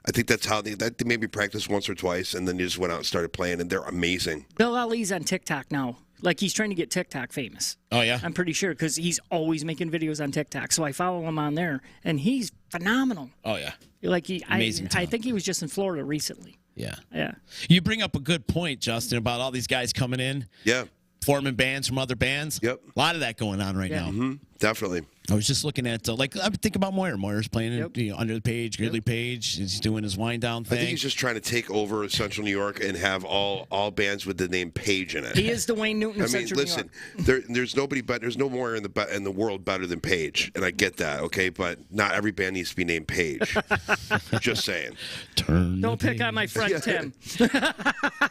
[SPEAKER 3] I think that's how they maybe practiced once or twice, and then they just went out and started playing, and they're amazing.
[SPEAKER 2] Bill Ali's on TikTok now. Like, he's trying to get TikTok famous.
[SPEAKER 1] Oh, yeah?
[SPEAKER 2] I'm pretty sure, because he's always making videos on TikTok. So I follow him on there, and he's phenomenal.
[SPEAKER 1] Oh, yeah.
[SPEAKER 2] Like,
[SPEAKER 1] Amazing
[SPEAKER 2] I
[SPEAKER 1] talent.
[SPEAKER 2] think he was just in Florida recently.
[SPEAKER 1] Yeah.
[SPEAKER 2] Yeah.
[SPEAKER 1] You bring up a good point, Justin, about all these guys coming in,
[SPEAKER 3] Yeah,
[SPEAKER 1] forming bands from other bands.
[SPEAKER 3] Yep.
[SPEAKER 1] A lot of that going on right
[SPEAKER 2] Yeah.
[SPEAKER 1] now.
[SPEAKER 3] definitely.
[SPEAKER 1] I was just looking at, I think about Moyer. Moyer's playing
[SPEAKER 2] Yep.
[SPEAKER 1] Under the Page, Gridley Page. He's doing his wind down
[SPEAKER 3] I
[SPEAKER 1] thing.
[SPEAKER 3] think he's just trying to take over Central New York and have all bands with the name Page in it.
[SPEAKER 2] He is the Wayne Newton of
[SPEAKER 3] I mean,
[SPEAKER 2] Central New
[SPEAKER 3] listen,
[SPEAKER 2] York.
[SPEAKER 3] there's nobody but there's no more in the world better than Page, and I get that, okay, but not every band needs to be named Page. Just saying.
[SPEAKER 1] Turn
[SPEAKER 2] Don't
[SPEAKER 1] the
[SPEAKER 2] pick on my friend Tim.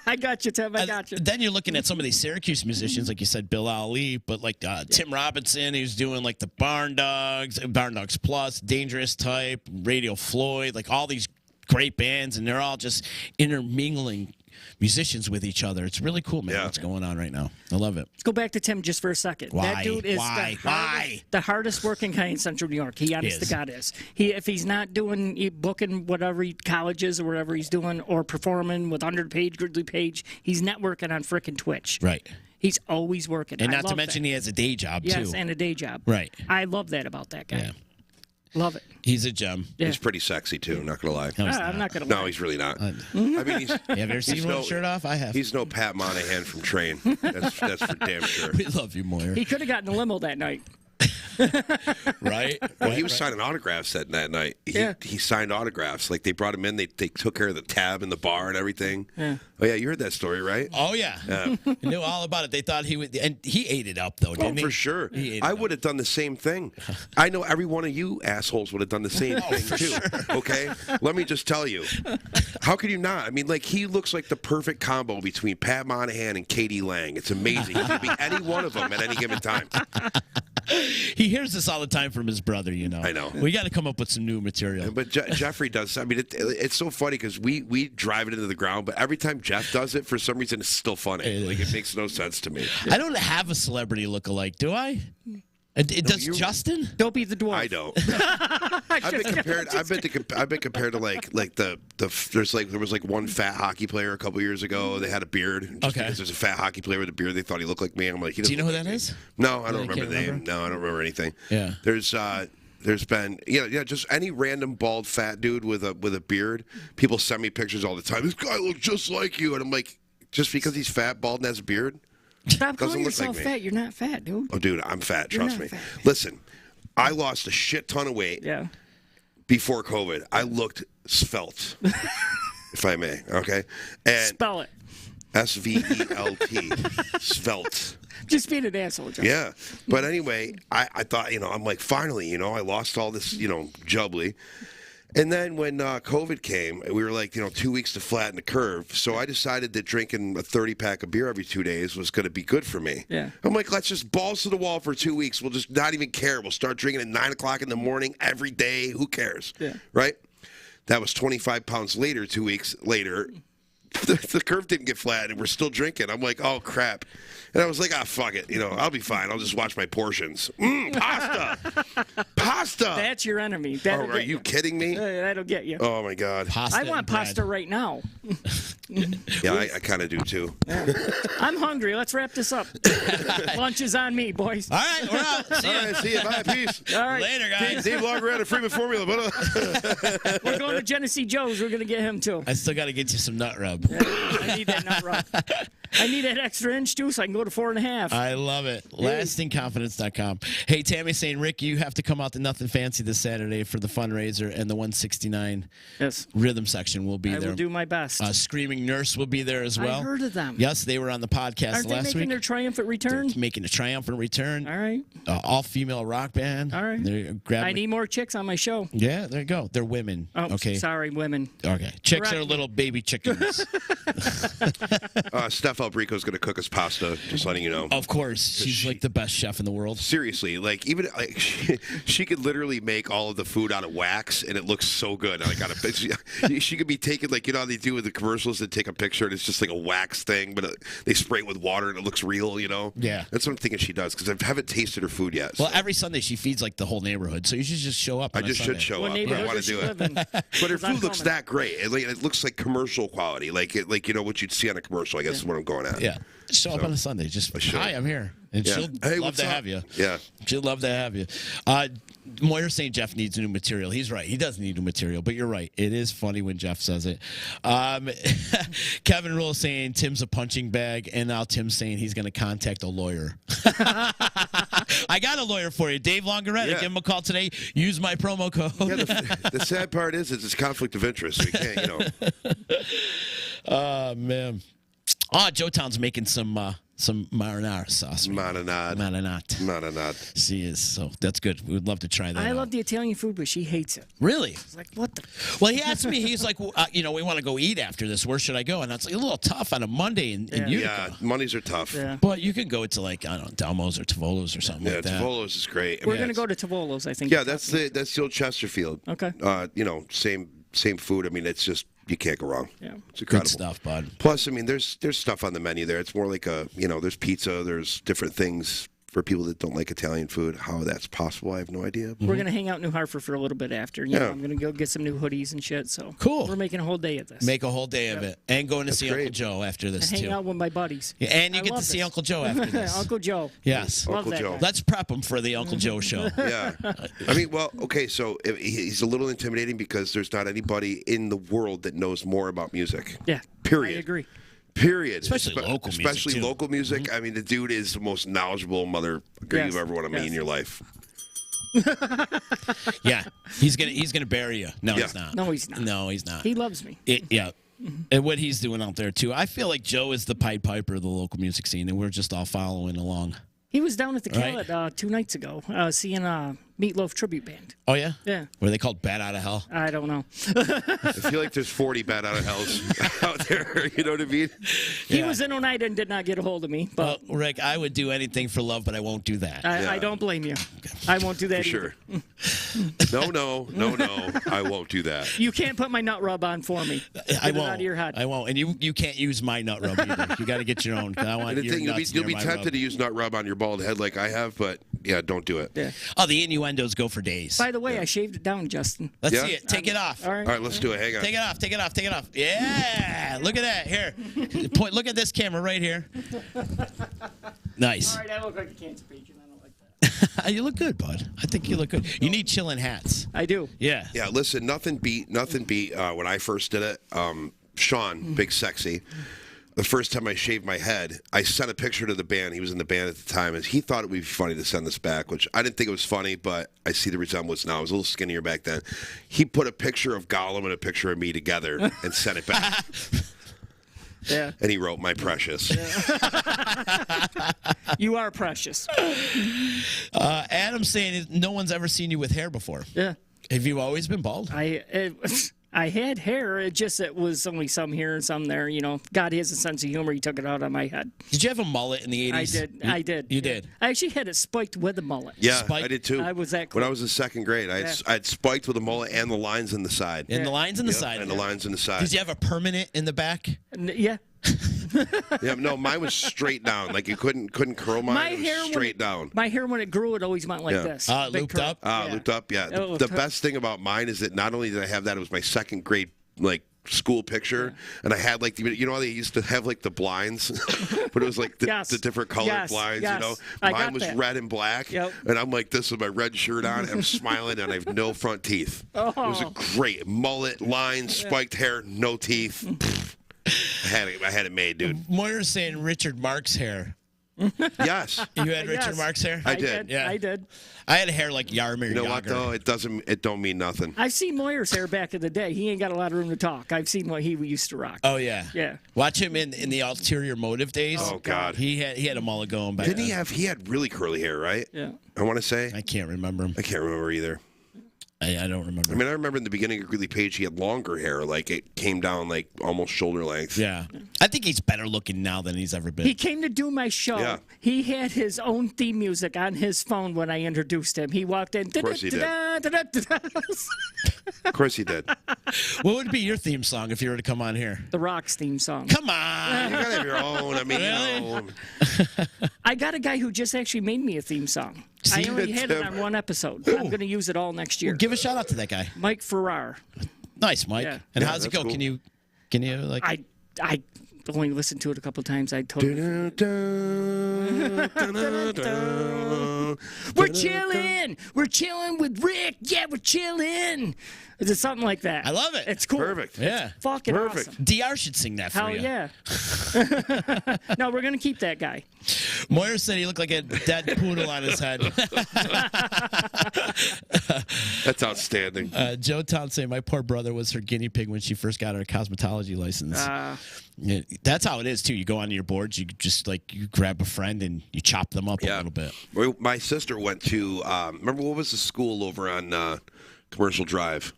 [SPEAKER 2] I got you, Tim. I got you.
[SPEAKER 1] Then you're looking at some of these Syracuse musicians, like you said, Bill Ali, but like Tim Robinson, who's doing like the Barn Dogs Plus, Dangerous Type, Radio Floyd, like all these great bands, and they're all just intermingling musicians with each other. It's really cool, man,
[SPEAKER 3] Yeah.
[SPEAKER 1] what's going on right now. I love it.
[SPEAKER 2] Let's go back to Tim just for a second.
[SPEAKER 1] Why?
[SPEAKER 2] That dude is
[SPEAKER 1] Why?
[SPEAKER 2] the hardest working guy in Central New York. He honest to
[SPEAKER 1] is.
[SPEAKER 2] God is. If he's not booking whatever colleges or whatever he's doing, or performing with Under the Page, Gridley Page, he's networking on frickin' Twitch.
[SPEAKER 1] Right.
[SPEAKER 2] He's always working.
[SPEAKER 1] And
[SPEAKER 2] I
[SPEAKER 1] not to
[SPEAKER 2] love
[SPEAKER 1] mention
[SPEAKER 2] that.
[SPEAKER 1] he has a day job,
[SPEAKER 2] Yes,
[SPEAKER 1] too.
[SPEAKER 2] and a day job.
[SPEAKER 1] Right.
[SPEAKER 2] I love that about that guy.
[SPEAKER 1] Yeah.
[SPEAKER 2] Love it.
[SPEAKER 1] He's a gem.
[SPEAKER 2] Yeah.
[SPEAKER 3] He's pretty sexy too, not gonna lie.
[SPEAKER 1] No, he's
[SPEAKER 2] I'm not gonna
[SPEAKER 3] No,
[SPEAKER 2] lie.
[SPEAKER 3] he's really not. I mean, he's
[SPEAKER 1] You have ever seen
[SPEAKER 3] he's
[SPEAKER 1] him with
[SPEAKER 3] no-
[SPEAKER 1] a shirt off? I have.
[SPEAKER 3] he's no Pat Monahan from Train. That's for damn sure.
[SPEAKER 1] We love you, Moyer.
[SPEAKER 2] He could have gotten a limo that night.
[SPEAKER 1] Right?
[SPEAKER 3] Well, he was signing autographs that night. He signed autographs. Like they brought him in. They took care of the tab in the bar and everything.
[SPEAKER 2] Yeah.
[SPEAKER 3] Oh yeah, you heard that story, right?
[SPEAKER 1] Oh, yeah. He knew all about it. They thought he would, and he ate it up, though,
[SPEAKER 3] Oh,
[SPEAKER 1] didn't he?
[SPEAKER 3] for sure.
[SPEAKER 1] He ate
[SPEAKER 3] I
[SPEAKER 1] it
[SPEAKER 3] would have done the same thing. I know every one of you assholes would have done the same thing too. Okay? Let me just tell you. How could you not? I mean, like he looks like the perfect combo between Pat Monahan and Katie Lang. It's amazing. He could be any one of them at any given time.
[SPEAKER 1] He hears this all the time from his brother, you know.
[SPEAKER 3] I know.
[SPEAKER 1] We got to come up with some new material.
[SPEAKER 3] But Jeffrey does. I mean, it's so funny because we drive it into the ground, but every time Jeff does it, for some reason, it's still funny. Like it makes no sense to me.
[SPEAKER 1] I don't have a celebrity look-alike, do I? Does Justin?
[SPEAKER 2] Don't be the dwarf.
[SPEAKER 3] I don't. I've been compared to like there was like one fat hockey player a couple years ago. They had a beard. Just because there's a fat hockey player with a beard, they thought he looked like me. I'm like,
[SPEAKER 1] do you know who that is?
[SPEAKER 3] No, I don't remember the name. No, I don't remember anything.
[SPEAKER 1] Yeah.
[SPEAKER 3] There's been just any random bald fat dude with a beard. People send me pictures all the time. This guy looks just like you, and I'm like, just because he's fat, bald, and has a beard.
[SPEAKER 2] Stop calling
[SPEAKER 3] look
[SPEAKER 2] yourself
[SPEAKER 3] like me.
[SPEAKER 2] fat. You're not fat, dude.
[SPEAKER 3] Oh, dude, I'm fat. Trust me.
[SPEAKER 2] Fat.
[SPEAKER 3] Listen, I lost a shit ton of weight before COVID. I looked svelte, if I may. Okay, and
[SPEAKER 2] spell it.
[SPEAKER 3] SVELT, svelte.
[SPEAKER 2] Just being an asshole, John.
[SPEAKER 3] Yeah, but anyway, I thought I'm like finally I lost all this jubbly. And then when COVID came, we were like, 2 weeks to flatten the curve. So I decided that drinking a 30-pack of beer every 2 days was going to be good for me.
[SPEAKER 2] Yeah.
[SPEAKER 3] I'm like, let's just balls to the wall for 2 weeks. We'll just not even care. We'll start drinking at 9 o'clock in the morning every day. Who cares?
[SPEAKER 2] Yeah.
[SPEAKER 3] Right? That was 25 pounds later, 2 weeks later. The curve didn't get flat, and we're still drinking. I'm like, oh, crap. And I was like, fuck it. I'll be fine. I'll just watch my portions. Pasta. Pasta.
[SPEAKER 2] That's your enemy.
[SPEAKER 3] Are you kidding me?
[SPEAKER 2] That'll get you.
[SPEAKER 3] Oh, my God.
[SPEAKER 1] Pasta
[SPEAKER 2] I want pasta right now.
[SPEAKER 3] Yeah, I kind of do, too.
[SPEAKER 2] I'm hungry. Let's wrap this up. Lunch is on me, boys.
[SPEAKER 1] All right, we're out. See ya.
[SPEAKER 3] All right, see you. Bye. Peace.
[SPEAKER 2] All right.
[SPEAKER 1] Later, guys.
[SPEAKER 3] Dave Longer had a Freeman formula.
[SPEAKER 2] We're going to Genesee Joe's. We're going to get him, too.
[SPEAKER 1] I still got to get you some nut rub.
[SPEAKER 2] I need that nut rub. I need that extra inch, too, so I can go to 4.5.
[SPEAKER 1] I love it. Lastingconfidence.com. Hey, Tammy's saying, Rick, you have to come out to Nothing Fancy this Saturday for the fundraiser, and the 169 rhythm section will be there.
[SPEAKER 2] I will do my best.
[SPEAKER 1] Screaming Nurse will be there as well.
[SPEAKER 2] I heard of them.
[SPEAKER 1] Yes, they were on the podcast
[SPEAKER 2] Aren't
[SPEAKER 1] last
[SPEAKER 2] they making
[SPEAKER 1] week.
[SPEAKER 2] their triumphant return?
[SPEAKER 1] They're making a triumphant return.
[SPEAKER 2] All right.
[SPEAKER 1] All-female rock band.
[SPEAKER 2] All right. I need more chicks on my show.
[SPEAKER 1] Yeah, there you go. They're women.
[SPEAKER 2] Oh,
[SPEAKER 1] okay.
[SPEAKER 2] Sorry, women.
[SPEAKER 1] Okay. Chicks
[SPEAKER 2] Correct.
[SPEAKER 1] are little baby chickens.
[SPEAKER 3] Steph Albrico's going to cook us pasta, just letting you know.
[SPEAKER 1] Of course. She's like the best chef in the world.
[SPEAKER 3] Seriously, like even like she could literally make all of the food out of wax, and it looks so good. Like she could be taking like how they do with the commercials. They take a picture and it's just like a wax thing, but they spray it with water and it looks real.
[SPEAKER 1] Yeah,
[SPEAKER 3] that's what I'm thinking she does because I haven't tasted her food yet.
[SPEAKER 1] Well, every Sunday she feeds like the whole neighborhood, so you should just show up.
[SPEAKER 3] I just should show up. I want to do it. But her food looks that great. It looks like commercial quality, like what you'd see on a commercial. I guess is what I'm going at.
[SPEAKER 1] Yeah. Show up on a Sunday. Just, hi, I'm here. And she'll love to have you.
[SPEAKER 3] Yeah.
[SPEAKER 1] She'll love to have you. Moyer's saying Jeff needs new material. He's right. He does need new material, but you're right. It is funny when Jeff says it. Kevin Rule saying Tim's a punching bag, and now Tim's saying he's going to contact a lawyer. I got a lawyer for you. Dave Longaretta.
[SPEAKER 3] Yeah.
[SPEAKER 1] Give him a call today. Use my promo code.
[SPEAKER 3] Yeah, the sad part is it's a conflict of interest. So you can't,
[SPEAKER 1] Oh, man. Joe Town's making some marinara sauce.
[SPEAKER 3] Marinade.
[SPEAKER 1] She is, so that's good. We would love to try that.
[SPEAKER 2] I love the Italian food, but she hates it.
[SPEAKER 1] Really?
[SPEAKER 2] It's like, what the?
[SPEAKER 1] Well, he asked me, he's like, we want to go eat after this. Where should I go? And that's like a little tough on a Monday in Utica.
[SPEAKER 3] Yeah, Mondays are tough.
[SPEAKER 2] Yeah.
[SPEAKER 1] But you can go to like, I don't know, Delmo's or Tavolo's or something like that.
[SPEAKER 3] Yeah, Tavolo's is great.
[SPEAKER 2] We're going to go to Tavolo's, I think.
[SPEAKER 3] Yeah, that's the old Chesterfield.
[SPEAKER 2] Okay.
[SPEAKER 3] Same food. I mean, it's just, you can't go wrong.
[SPEAKER 2] Yeah.
[SPEAKER 3] It's incredible.
[SPEAKER 1] Good stuff, bud.
[SPEAKER 3] Plus, I mean, there's stuff on the menu there. It's more like there's pizza, there's different things for people that don't like Italian food. How that's possible, I have no idea.
[SPEAKER 2] We're going to hang out in New Hartford for a little bit after. You know, I'm going to go get some new hoodies and shit. So
[SPEAKER 1] cool.
[SPEAKER 2] We're making a whole day of this.
[SPEAKER 1] Make a whole day of it. And going to see
[SPEAKER 3] great.
[SPEAKER 1] Uncle Joe after this,
[SPEAKER 2] and
[SPEAKER 1] too.
[SPEAKER 2] hang out with my buddies.
[SPEAKER 1] Yeah, and you
[SPEAKER 2] I
[SPEAKER 1] get to
[SPEAKER 2] love
[SPEAKER 1] see
[SPEAKER 2] this.
[SPEAKER 1] Uncle Joe after this.
[SPEAKER 2] Uncle Joe.
[SPEAKER 1] Yes.
[SPEAKER 2] Love
[SPEAKER 3] Uncle
[SPEAKER 2] that
[SPEAKER 3] Joe.
[SPEAKER 2] guy.
[SPEAKER 1] Let's prep him for the Uncle Joe show.
[SPEAKER 3] Yeah. I mean, well, okay, so he's a little intimidating because there's not anybody in the world that knows more about music.
[SPEAKER 2] Yeah.
[SPEAKER 3] Period.
[SPEAKER 2] I agree.
[SPEAKER 3] Period.
[SPEAKER 1] Especially local music,
[SPEAKER 3] Especially
[SPEAKER 1] too.
[SPEAKER 3] local music. I mean, the dude is the most knowledgeable motherfucker you ever want to meet in your life.
[SPEAKER 1] Yeah. He's gonna bury you. No, he's not.
[SPEAKER 2] No, he's not.
[SPEAKER 1] No, he's not.
[SPEAKER 2] He loves me.
[SPEAKER 1] Yeah. And what he's doing out there, too. I feel like Joe is the Pied Piper of the local music scene, and we're just all following along.
[SPEAKER 2] He was down at the
[SPEAKER 1] Right.
[SPEAKER 2] Callet 2 nights ago seeing a Meatloaf tribute band.
[SPEAKER 1] Oh, yeah?
[SPEAKER 2] Yeah.
[SPEAKER 1] Were they called Bat Out of Hell?
[SPEAKER 2] I don't know.
[SPEAKER 3] I feel like there's 40 bad out of hells out there. You know what I mean?
[SPEAKER 2] He was in Oneida and did not get a hold of me. But
[SPEAKER 1] Well, Rick, I would do anything for love, but I won't do that.
[SPEAKER 2] I don't blame you. I won't do that
[SPEAKER 3] For
[SPEAKER 2] either.
[SPEAKER 3] sure. No. I won't do that.
[SPEAKER 2] You can't put my nut rub on for me.
[SPEAKER 1] I
[SPEAKER 2] Get it
[SPEAKER 1] won't.
[SPEAKER 2] out of your head.
[SPEAKER 1] I won't. And you can't use my nut rub either. You got to get your own. 'Cause I want
[SPEAKER 3] And the
[SPEAKER 1] your
[SPEAKER 3] thing,
[SPEAKER 1] nuts
[SPEAKER 3] you'll be
[SPEAKER 1] near my
[SPEAKER 3] tempted
[SPEAKER 1] rub.
[SPEAKER 3] to use nut rub on your bald head like I have, but don't do it.
[SPEAKER 2] Yeah.
[SPEAKER 1] Oh, the innuendos go for days.
[SPEAKER 2] By the way, I shaved it down, Justin.
[SPEAKER 1] Let's
[SPEAKER 3] Yeah?
[SPEAKER 1] see it. Take it off.
[SPEAKER 2] All right.
[SPEAKER 3] All right, let's do it. Hang on.
[SPEAKER 1] Take it off. Take it off. Take it off. Yeah. Look at that. Here. Point. Look at this camera right here. Nice.
[SPEAKER 2] All right, I look like a cancer patient. I don't like that.
[SPEAKER 1] You look good, bud. I think you look good. You need Chillin hats.
[SPEAKER 2] I do.
[SPEAKER 1] Yeah.
[SPEAKER 3] Yeah, listen, nothing beat when I first did it. Sean, Big Sexy. The first time I shaved my head, I sent a picture to the band. He was in the band at the time, and he thought it would be funny to send this back, which I didn't think it was funny, but I see the resemblance now. I was a little skinnier back then. He put a picture of Gollum and a picture of me together and sent it back.
[SPEAKER 2] Yeah.
[SPEAKER 3] And he wrote, "My precious."
[SPEAKER 2] You are precious.
[SPEAKER 1] Adam's saying no one's ever seen you with hair before.
[SPEAKER 2] Yeah.
[SPEAKER 1] Have you always been bald?
[SPEAKER 2] I had hair. It was only some here and some there. You know, God has a sense of humor. He took it out on my head.
[SPEAKER 1] Did you have a mullet in the 80s?
[SPEAKER 2] I did.
[SPEAKER 1] You did?
[SPEAKER 2] I actually had it spiked with a mullet.
[SPEAKER 3] Yeah,
[SPEAKER 1] Spike?
[SPEAKER 3] I did too.
[SPEAKER 2] I was that
[SPEAKER 3] When
[SPEAKER 2] cool.
[SPEAKER 3] I was in second grade. I had spiked with a mullet and the lines in the side.
[SPEAKER 1] And the lines in the
[SPEAKER 3] Yep,
[SPEAKER 1] side.
[SPEAKER 3] and the lines in the side.
[SPEAKER 1] Did you have a permanent in the back?
[SPEAKER 2] Yeah.
[SPEAKER 3] Yeah, no, mine was straight down. Like you couldn't curl mine.
[SPEAKER 2] My
[SPEAKER 3] It was
[SPEAKER 2] hair
[SPEAKER 3] straight down.
[SPEAKER 2] My hair when it grew, it always went like
[SPEAKER 3] Yeah.
[SPEAKER 2] this. Big
[SPEAKER 1] Looped
[SPEAKER 2] curl.
[SPEAKER 1] up?
[SPEAKER 3] Looped up, yeah.
[SPEAKER 2] Oh,
[SPEAKER 3] The
[SPEAKER 2] per-
[SPEAKER 3] best thing about mine is that not only did I have that, it was my second grade school picture, and I had you know how they used to have like the blinds, but it was like the different colored blinds.
[SPEAKER 2] Yes.
[SPEAKER 3] You know,
[SPEAKER 2] I
[SPEAKER 3] mine
[SPEAKER 2] got
[SPEAKER 3] was
[SPEAKER 2] that.
[SPEAKER 3] red and black,
[SPEAKER 2] Yep.
[SPEAKER 3] and I'm like this with my red shirt on, and I'm smiling, and I have no front teeth. It was a great mullet, lines, spiked hair, no teeth. I had it made, dude.
[SPEAKER 1] Moira's saying Richard Marx hair.
[SPEAKER 3] Yes.
[SPEAKER 1] You had Richard
[SPEAKER 2] Yes.
[SPEAKER 1] Marx hair?
[SPEAKER 3] I did.
[SPEAKER 1] Yeah.
[SPEAKER 2] I did.
[SPEAKER 1] I had hair like Yarmir
[SPEAKER 3] You know what
[SPEAKER 1] Yager.
[SPEAKER 3] though? It don't mean nothing.
[SPEAKER 2] I've seen Moyer's hair back in the day. He ain't got a lot of room to talk. I've seen what he used to rock.
[SPEAKER 1] Oh yeah.
[SPEAKER 2] Yeah.
[SPEAKER 1] Watch him in the Ulterior Motive days.
[SPEAKER 3] Oh, God.
[SPEAKER 1] He had a mullet going back.
[SPEAKER 3] Didn't he have? He had really curly hair, right?
[SPEAKER 2] Yeah.
[SPEAKER 3] I want to say.
[SPEAKER 1] I can't remember him.
[SPEAKER 3] I can't remember either.
[SPEAKER 1] I don't remember.
[SPEAKER 3] I mean, I remember in the beginning of Greeley Page, he had longer hair, like it came down like almost shoulder length.
[SPEAKER 1] Yeah. I think he's better looking now than he's ever been.
[SPEAKER 2] He came to do my show.
[SPEAKER 3] Yeah.
[SPEAKER 2] He had his own theme music on his phone when I introduced him. He walked in.
[SPEAKER 3] Of course he did. Of course he did.
[SPEAKER 1] What would be your theme song if you were to come on here?
[SPEAKER 2] The Rocks theme song.
[SPEAKER 1] Come on.
[SPEAKER 3] You gotta have your own. I mean,
[SPEAKER 1] Really?
[SPEAKER 3] you know.
[SPEAKER 2] I got a guy who just actually made me a theme song. I only had it on one episode. I'm going to use it all next year.
[SPEAKER 1] Give a shout out to that guy.
[SPEAKER 2] Mike Farrar.
[SPEAKER 1] Nice, Mike.
[SPEAKER 2] Yeah.
[SPEAKER 1] And
[SPEAKER 3] Yeah,
[SPEAKER 1] how's it
[SPEAKER 3] that's
[SPEAKER 1] go?
[SPEAKER 3] cool.
[SPEAKER 1] Can you like?
[SPEAKER 2] I only listened to it a couple times. I totally. We're chilling. We're chilling with Rick. Yeah, we're chilling. It's something like that.
[SPEAKER 1] I love it.
[SPEAKER 2] It's cool.
[SPEAKER 3] Perfect.
[SPEAKER 1] Yeah.
[SPEAKER 2] Fucking
[SPEAKER 3] Perfect.
[SPEAKER 2] awesome.
[SPEAKER 1] DR should sing that for
[SPEAKER 2] Hell
[SPEAKER 1] you.
[SPEAKER 2] yeah. No, we're going to keep that guy.
[SPEAKER 1] Moira said he looked like a dead poodle on his head.
[SPEAKER 3] That's outstanding.
[SPEAKER 1] Joe Town saying my poor brother was her guinea pig when she first got her cosmetology license. Yeah, that's how it is too. You go on your boards, you just you grab a friend and you chop them up a little bit.
[SPEAKER 3] My sister went to. Remember what was the school over on Commercial Drive?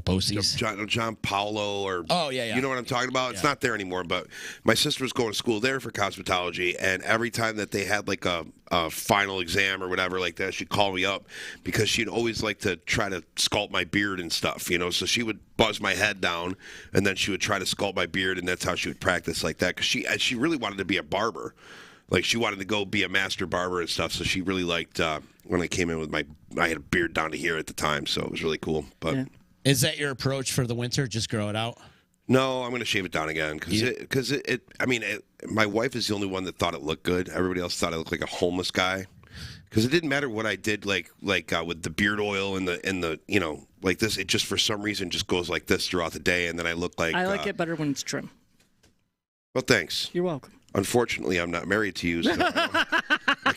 [SPEAKER 1] Bosie's.
[SPEAKER 3] John Paulo or
[SPEAKER 1] yeah.
[SPEAKER 3] You know what I'm talking about? It's not there anymore, but my sister was going to school there for cosmetology, and every time that they had like a final exam or whatever like that, she'd call me up because she'd always like to try to sculpt my beard and stuff, you know. So she would buzz my head down, and then she would try to sculpt my beard, and that's how she would practice like that because she really wanted to be a barber. Like, she wanted to go be a master barber and stuff, so she really liked when I came in with I had a beard down to here at the time, so it was really cool. But
[SPEAKER 2] Yeah.
[SPEAKER 1] Is that your approach for the winter? Just grow it out?
[SPEAKER 3] no, I'm going to shave it down again because my wife is the only one that thought it looked good. Everybody else thought I looked like a homeless guy because it didn't matter what I did, like with the beard oil and the you know, like this. It just for some reason just goes like this throughout the day, and then I look like
[SPEAKER 2] I like it better when it's trim.
[SPEAKER 3] Well, thanks.
[SPEAKER 2] You're welcome.
[SPEAKER 3] Unfortunately, I'm not married to you, so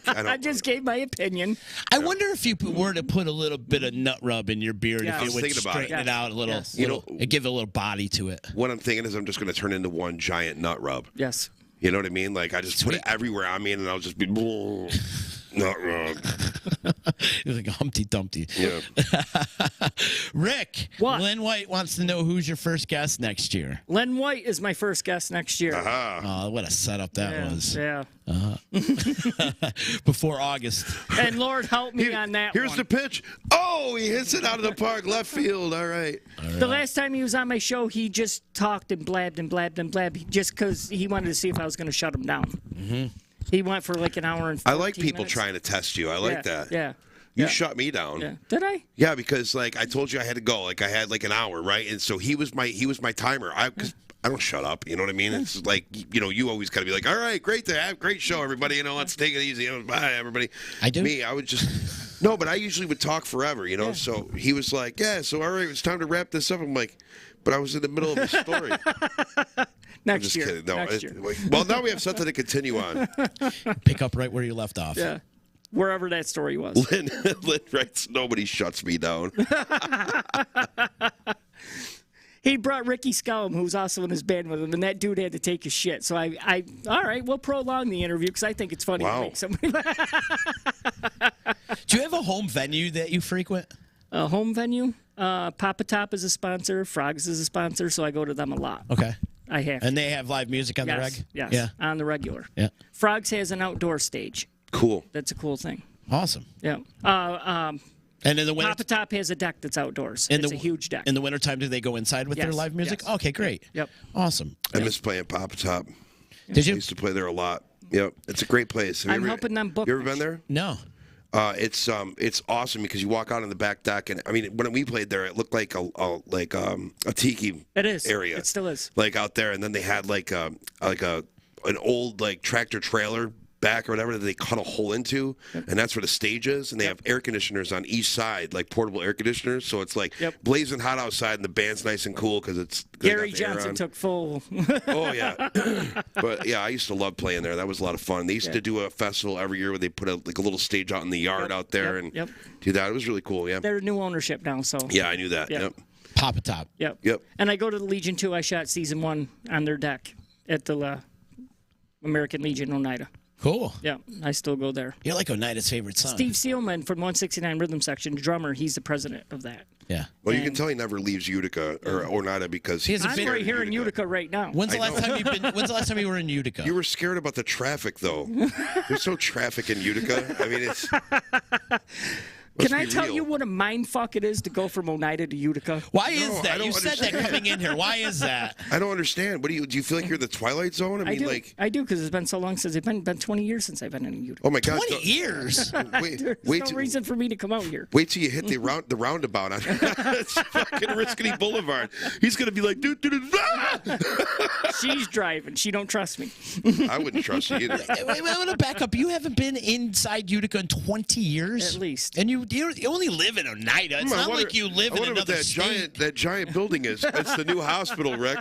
[SPEAKER 2] I just gave my opinion.
[SPEAKER 1] I wonder if you were to put a little bit of nut rub in your beard,
[SPEAKER 2] Yeah. I
[SPEAKER 1] if
[SPEAKER 3] was
[SPEAKER 1] it would
[SPEAKER 3] thinking about it.
[SPEAKER 1] straighten it out a little,
[SPEAKER 2] Yes.
[SPEAKER 3] You know-
[SPEAKER 1] it'd give it a little body to it.
[SPEAKER 3] What I'm thinking is I'm just going to turn into one giant nut rub.
[SPEAKER 2] Yes.
[SPEAKER 3] You know what I mean? Like I just put it everywhere on me, and I'll just be nut rub.
[SPEAKER 1] You're like a Humpty Dumpty.
[SPEAKER 3] Yeah.
[SPEAKER 1] Rick,
[SPEAKER 2] What?
[SPEAKER 1] Lynn White wants to know who's your first guest next year.
[SPEAKER 2] Len White is my first guest next year.
[SPEAKER 3] Ah.
[SPEAKER 1] Oh, what a setup that
[SPEAKER 2] Yeah,
[SPEAKER 1] was.
[SPEAKER 2] Yeah.
[SPEAKER 1] Before August.
[SPEAKER 2] And Lord help me on that
[SPEAKER 3] Here's
[SPEAKER 2] one.
[SPEAKER 3] the pitch. Oh, he hits it out of the park, left field. All right.
[SPEAKER 2] The last time he was on my show, he just talked and blabbed and blabbed and blabbed just because he wanted to see if I was going to shut him down. He went for like an hour and 14
[SPEAKER 3] I like people
[SPEAKER 2] minutes.
[SPEAKER 3] trying to test you. I like that.
[SPEAKER 2] Yeah.
[SPEAKER 3] You shut me down.
[SPEAKER 2] Yeah. Did I?
[SPEAKER 3] Yeah, because like I told you I had to go. Like I had like an hour, right? And so he was my timer. Because I don't shut up. You know what I mean? It's like you always gotta be like, all right, great to have, great show, everybody. Let's take it easy. Bye, everybody.
[SPEAKER 1] I do.
[SPEAKER 3] Me, I would just no, but I usually would talk forever. So he was like, yeah. So all right, it's time to wrap this up. I'm like, but I was in the middle of a story.
[SPEAKER 2] Next year.
[SPEAKER 3] Kidding. No,
[SPEAKER 2] Next year.
[SPEAKER 3] Well, now we have something to continue on.
[SPEAKER 1] Pick up right where you left off.
[SPEAKER 2] Yeah. Wherever that story was.
[SPEAKER 3] Lynn writes, nobody shuts me down.
[SPEAKER 2] He brought Ricky Scallum, who was also in his band with him, and that dude had to take his shit. So I all right, we'll prolong the interview because I think it's funny to make somebody.
[SPEAKER 1] Do you have a home venue that you frequent?
[SPEAKER 2] A home venue? Papa Top is a sponsor. Frogs is a sponsor, so I go to them a lot.
[SPEAKER 1] Okay.
[SPEAKER 2] I have.
[SPEAKER 1] And they have live music on the reg?
[SPEAKER 2] Yes,
[SPEAKER 1] Yeah.
[SPEAKER 2] on the regular.
[SPEAKER 1] Yeah.
[SPEAKER 2] Frogs has an outdoor stage.
[SPEAKER 3] Cool.
[SPEAKER 2] That's a cool thing.
[SPEAKER 1] Awesome.
[SPEAKER 2] Yeah.
[SPEAKER 1] And in the winter,
[SPEAKER 2] Papa Top has a deck that's outdoors. It's a huge deck.
[SPEAKER 1] In the wintertime, do they go inside with their
[SPEAKER 2] Yes,
[SPEAKER 1] live music?
[SPEAKER 2] yes.
[SPEAKER 1] Okay, great.
[SPEAKER 2] Yep.
[SPEAKER 1] Awesome.
[SPEAKER 3] I miss playing Papa Top.
[SPEAKER 1] Did
[SPEAKER 3] I
[SPEAKER 1] you?
[SPEAKER 3] used to play there a lot. Yep, it's a great place.
[SPEAKER 2] I'm helping them book
[SPEAKER 3] You ever
[SPEAKER 2] this.
[SPEAKER 3] been there?
[SPEAKER 1] No.
[SPEAKER 3] It's awesome because you walk out on the back deck, and I mean, when we played there, it looked like a tiki
[SPEAKER 2] It is.
[SPEAKER 3] area.
[SPEAKER 2] It still is.
[SPEAKER 3] Like out there, and then they had like an old like tractor trailer back or whatever that they cut a hole into, and that's where the stage is. And they have air conditioners on each side, like portable air conditioners. So it's like blazing hot outside, and the band's nice and cool because it's
[SPEAKER 2] Gary Johnson took full.
[SPEAKER 3] Oh yeah, but yeah, I used to love playing there. That was a lot of fun. They used to do a festival every year where they put a little stage out in the yard out there and do that. It was really cool. Yeah,
[SPEAKER 2] They're new ownership now, so.
[SPEAKER 3] yeah, I knew that. Yep.
[SPEAKER 1] Papa Top.
[SPEAKER 2] Yep.
[SPEAKER 3] Yep.
[SPEAKER 2] And I go to the Legion 2. I shot season 1 on their deck at the American Legion Oneida.
[SPEAKER 1] Cool.
[SPEAKER 2] Yeah, I still go there.
[SPEAKER 1] You're like Oneida's favorite son.
[SPEAKER 2] Steve Seelman from 169 Rhythm Section, drummer, he's the president of that.
[SPEAKER 1] Yeah.
[SPEAKER 3] Well, you can tell he never leaves Utica or Oneida because
[SPEAKER 1] He has a
[SPEAKER 2] I'm
[SPEAKER 1] big-
[SPEAKER 2] right here in Utica right now.
[SPEAKER 1] When's the
[SPEAKER 3] I
[SPEAKER 1] last time you've been? When's the last time you were in Utica?
[SPEAKER 3] You were scared about the traffic, though. There's no traffic in Utica. I mean, it's.
[SPEAKER 2] Can I tell you what a mind fuck it is to go from Oneida to Utica?
[SPEAKER 1] Why
[SPEAKER 3] No,
[SPEAKER 1] is
[SPEAKER 3] I
[SPEAKER 1] that?
[SPEAKER 3] don't
[SPEAKER 1] You said that
[SPEAKER 3] understand.
[SPEAKER 1] coming in here. Why is that?
[SPEAKER 3] I don't understand. What do you feel like you're in the Twilight Zone? I mean,
[SPEAKER 2] do.
[SPEAKER 3] like.
[SPEAKER 2] I do because it's been so long since it's been 20 years since I've been in Utica.
[SPEAKER 3] Oh my God!
[SPEAKER 1] 20 years.
[SPEAKER 2] There's
[SPEAKER 3] Wait
[SPEAKER 2] no
[SPEAKER 3] till-
[SPEAKER 2] reason for me to come out here.
[SPEAKER 3] Wait till you hit the roundabout on it's fucking Risky Boulevard. He's gonna be like, dude,
[SPEAKER 2] She's driving. She don't trust me.
[SPEAKER 3] I wouldn't trust you either.
[SPEAKER 1] Wait, I want to back up. You haven't been inside Utica in 20 years?
[SPEAKER 2] At least.
[SPEAKER 1] And you only live in Oneida. It's not like you live
[SPEAKER 3] I
[SPEAKER 1] in
[SPEAKER 3] wonder
[SPEAKER 1] another
[SPEAKER 3] what
[SPEAKER 1] state.
[SPEAKER 3] that giant building is. It's the new hospital, Rick.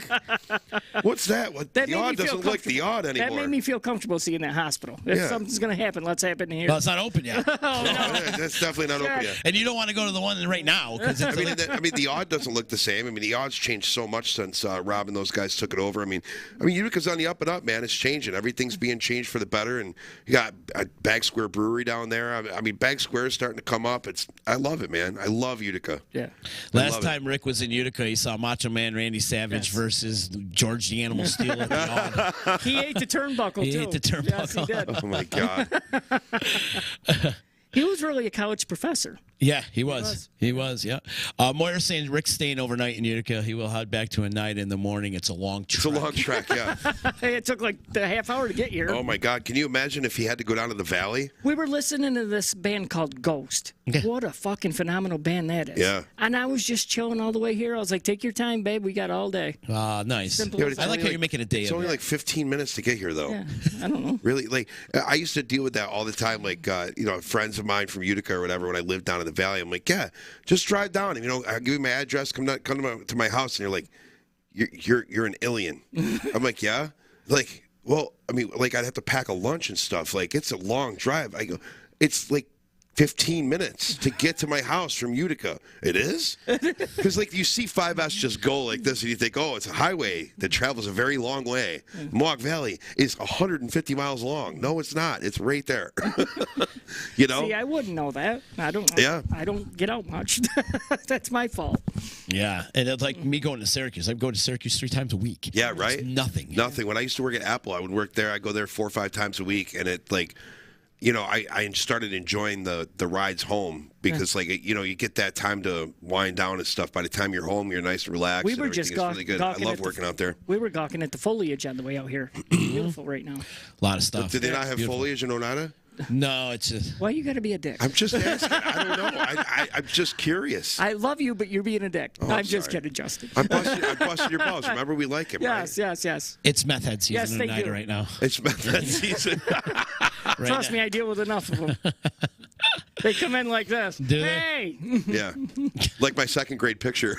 [SPEAKER 3] What's that? What,
[SPEAKER 2] That
[SPEAKER 3] the
[SPEAKER 2] made me
[SPEAKER 3] odd
[SPEAKER 2] feel
[SPEAKER 3] doesn't look the
[SPEAKER 2] comfortable.
[SPEAKER 3] odd anymore.
[SPEAKER 2] That made me feel comfortable seeing that hospital. If
[SPEAKER 3] Yeah.
[SPEAKER 2] something's going to happen, let's happen here.
[SPEAKER 1] Well, it's not open yet.
[SPEAKER 3] No, that's definitely not open yet.
[SPEAKER 1] And you don't want to go to the one right now because it's
[SPEAKER 3] I mean, the odd doesn't look the same. I mean, the odd's changed so much since Rob and those guys took it over. I mean, Utica's on the up and up, man. It's changing. Everything's being changed for the better. And you got a Bag Square Brewery down there. I mean, Bag Square is starting to come up. I love it, man. I love Utica.
[SPEAKER 2] Yeah.
[SPEAKER 1] Last time Rick was in Utica, he saw Macho Man Randy Savage versus George the Animal Steel at the Odd.
[SPEAKER 2] He ate the turnbuckle,
[SPEAKER 1] He
[SPEAKER 2] too.
[SPEAKER 1] ate the turnbuckle.
[SPEAKER 2] Yes, he did.
[SPEAKER 3] Oh my God.
[SPEAKER 2] He was really a college professor.
[SPEAKER 1] Yeah, he was. He was, yeah. Moira saying Rick's staying overnight in Utica. He will head back to Oneida in the morning. It's a long trek.
[SPEAKER 3] It's a long trek, yeah.
[SPEAKER 2] It took like a half hour to get here.
[SPEAKER 3] Oh my God. Can you imagine if he had to go down to the valley?
[SPEAKER 2] We were listening to this band called Ghost.
[SPEAKER 1] Okay.
[SPEAKER 2] What a fucking phenomenal band that is.
[SPEAKER 3] Yeah.
[SPEAKER 2] And I was just chilling all the way here. I was like, take your time, babe. We got all day.
[SPEAKER 1] Nice.
[SPEAKER 2] Simple
[SPEAKER 3] Yeah,
[SPEAKER 2] as
[SPEAKER 3] but
[SPEAKER 1] I
[SPEAKER 2] that.
[SPEAKER 1] like how you're making a day
[SPEAKER 3] It's
[SPEAKER 1] of
[SPEAKER 3] only
[SPEAKER 1] it.
[SPEAKER 3] like 15 minutes to get here, though.
[SPEAKER 2] Yeah, I don't know.
[SPEAKER 3] Really, like I used to deal with that all the time. Like friends of mine from Utica or whatever. When I lived down in the valley, I'm like, yeah, just drive down. And, I give you my address. Come to my house, and you're like, you're an alien. I'm like, yeah. Like, well, I mean, like I'd have to pack a lunch and stuff. Like, it's a long drive. I go, it's like 15 minutes to get to my house from Utica. It is? Because, like, you see 5S just go like this, and you think, oh, it's a highway that travels a very long way. Mohawk Valley is 150 miles long. No, it's not. It's right there.
[SPEAKER 2] See, I wouldn't know that. I don't.
[SPEAKER 3] Yeah.
[SPEAKER 2] I don't get out much. That's my fault.
[SPEAKER 1] Yeah, and it's like me going to Syracuse. I go to Syracuse 3 times a week.
[SPEAKER 3] Yeah, right?
[SPEAKER 1] It's nothing.
[SPEAKER 3] Nothing. When I used to work at Apple, I would work there. I'd go there 4 or 5 times a week, and it, like, I started enjoying the rides home because, you get that time to wind down and stuff. By the time you're home, you're nice and relaxed.
[SPEAKER 2] We were
[SPEAKER 3] and
[SPEAKER 2] just
[SPEAKER 3] really good. I love working out there.
[SPEAKER 2] We were gawking at the foliage on the way out here. Beautiful right now.
[SPEAKER 1] A lot of stuff.
[SPEAKER 3] Did they not have foliage in Oneida?
[SPEAKER 1] No, it's just.
[SPEAKER 2] Why you got to be a dick?
[SPEAKER 3] I'm just asking. I don't know. I'm just curious.
[SPEAKER 2] I love you, but you're being a dick. I'm just
[SPEAKER 3] sorry.
[SPEAKER 2] kidding, Justin.
[SPEAKER 3] I'm busting your balls. Remember, we like him,
[SPEAKER 2] Yes, yes.
[SPEAKER 1] It's meth head season
[SPEAKER 2] Yes,
[SPEAKER 1] in
[SPEAKER 2] they
[SPEAKER 1] Oneida
[SPEAKER 2] do.
[SPEAKER 1] right now.
[SPEAKER 3] It's that season.
[SPEAKER 1] Right
[SPEAKER 2] Trust
[SPEAKER 1] now.
[SPEAKER 2] me, I deal with enough of them. They come in like this.
[SPEAKER 1] Do they?
[SPEAKER 2] Hey!
[SPEAKER 3] Yeah. Like my second grade picture.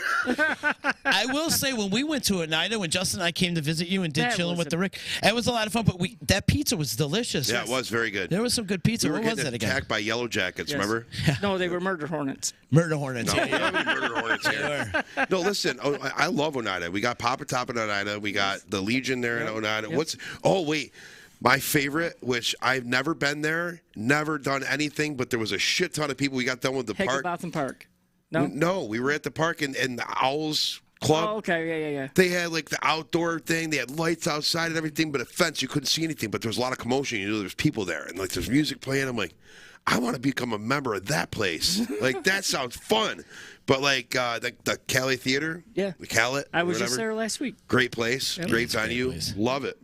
[SPEAKER 1] I will say, when we went to Oneida, when Justin and I came to visit you and did
[SPEAKER 2] That
[SPEAKER 1] Chillin
[SPEAKER 2] was
[SPEAKER 1] with the Rick, it was a lot of fun. But that pizza was delicious.
[SPEAKER 3] Yeah, it was very good.
[SPEAKER 1] There was some good pizza.
[SPEAKER 3] We were
[SPEAKER 1] What was
[SPEAKER 3] getting
[SPEAKER 1] that again?
[SPEAKER 3] attacked by yellow jackets,
[SPEAKER 2] Yes.
[SPEAKER 3] remember?
[SPEAKER 2] No, they were murder hornets.
[SPEAKER 1] Murder Hornets.
[SPEAKER 3] No,
[SPEAKER 1] Yeah,
[SPEAKER 3] we don't have any murder hornets here. No, listen. I love Oneida. We got Papa Top in Oneida. We got the Legion there in Oneida.
[SPEAKER 2] Yep.
[SPEAKER 3] Oh, wait. My favorite, which I've never been there, never done anything, but there was a shit ton of people. We got done with the park.
[SPEAKER 2] Higginbotham Park. No?
[SPEAKER 3] No, we were at the park and the Owls Club.
[SPEAKER 2] Oh, okay. Yeah.
[SPEAKER 3] They had like the outdoor thing. They had lights outside and everything, but a fence. You couldn't see anything, but there was a lot of commotion. You know, there was people there and like there's music playing. I'm like, I want to become a member of that place. Like that sounds fun. But like the Cali Theater,
[SPEAKER 2] Yeah.
[SPEAKER 3] the Calit,
[SPEAKER 2] I was
[SPEAKER 3] whatever.
[SPEAKER 2] just there last week.
[SPEAKER 3] Great place, great
[SPEAKER 1] It's a great
[SPEAKER 3] venue,
[SPEAKER 1] place.
[SPEAKER 3] love it.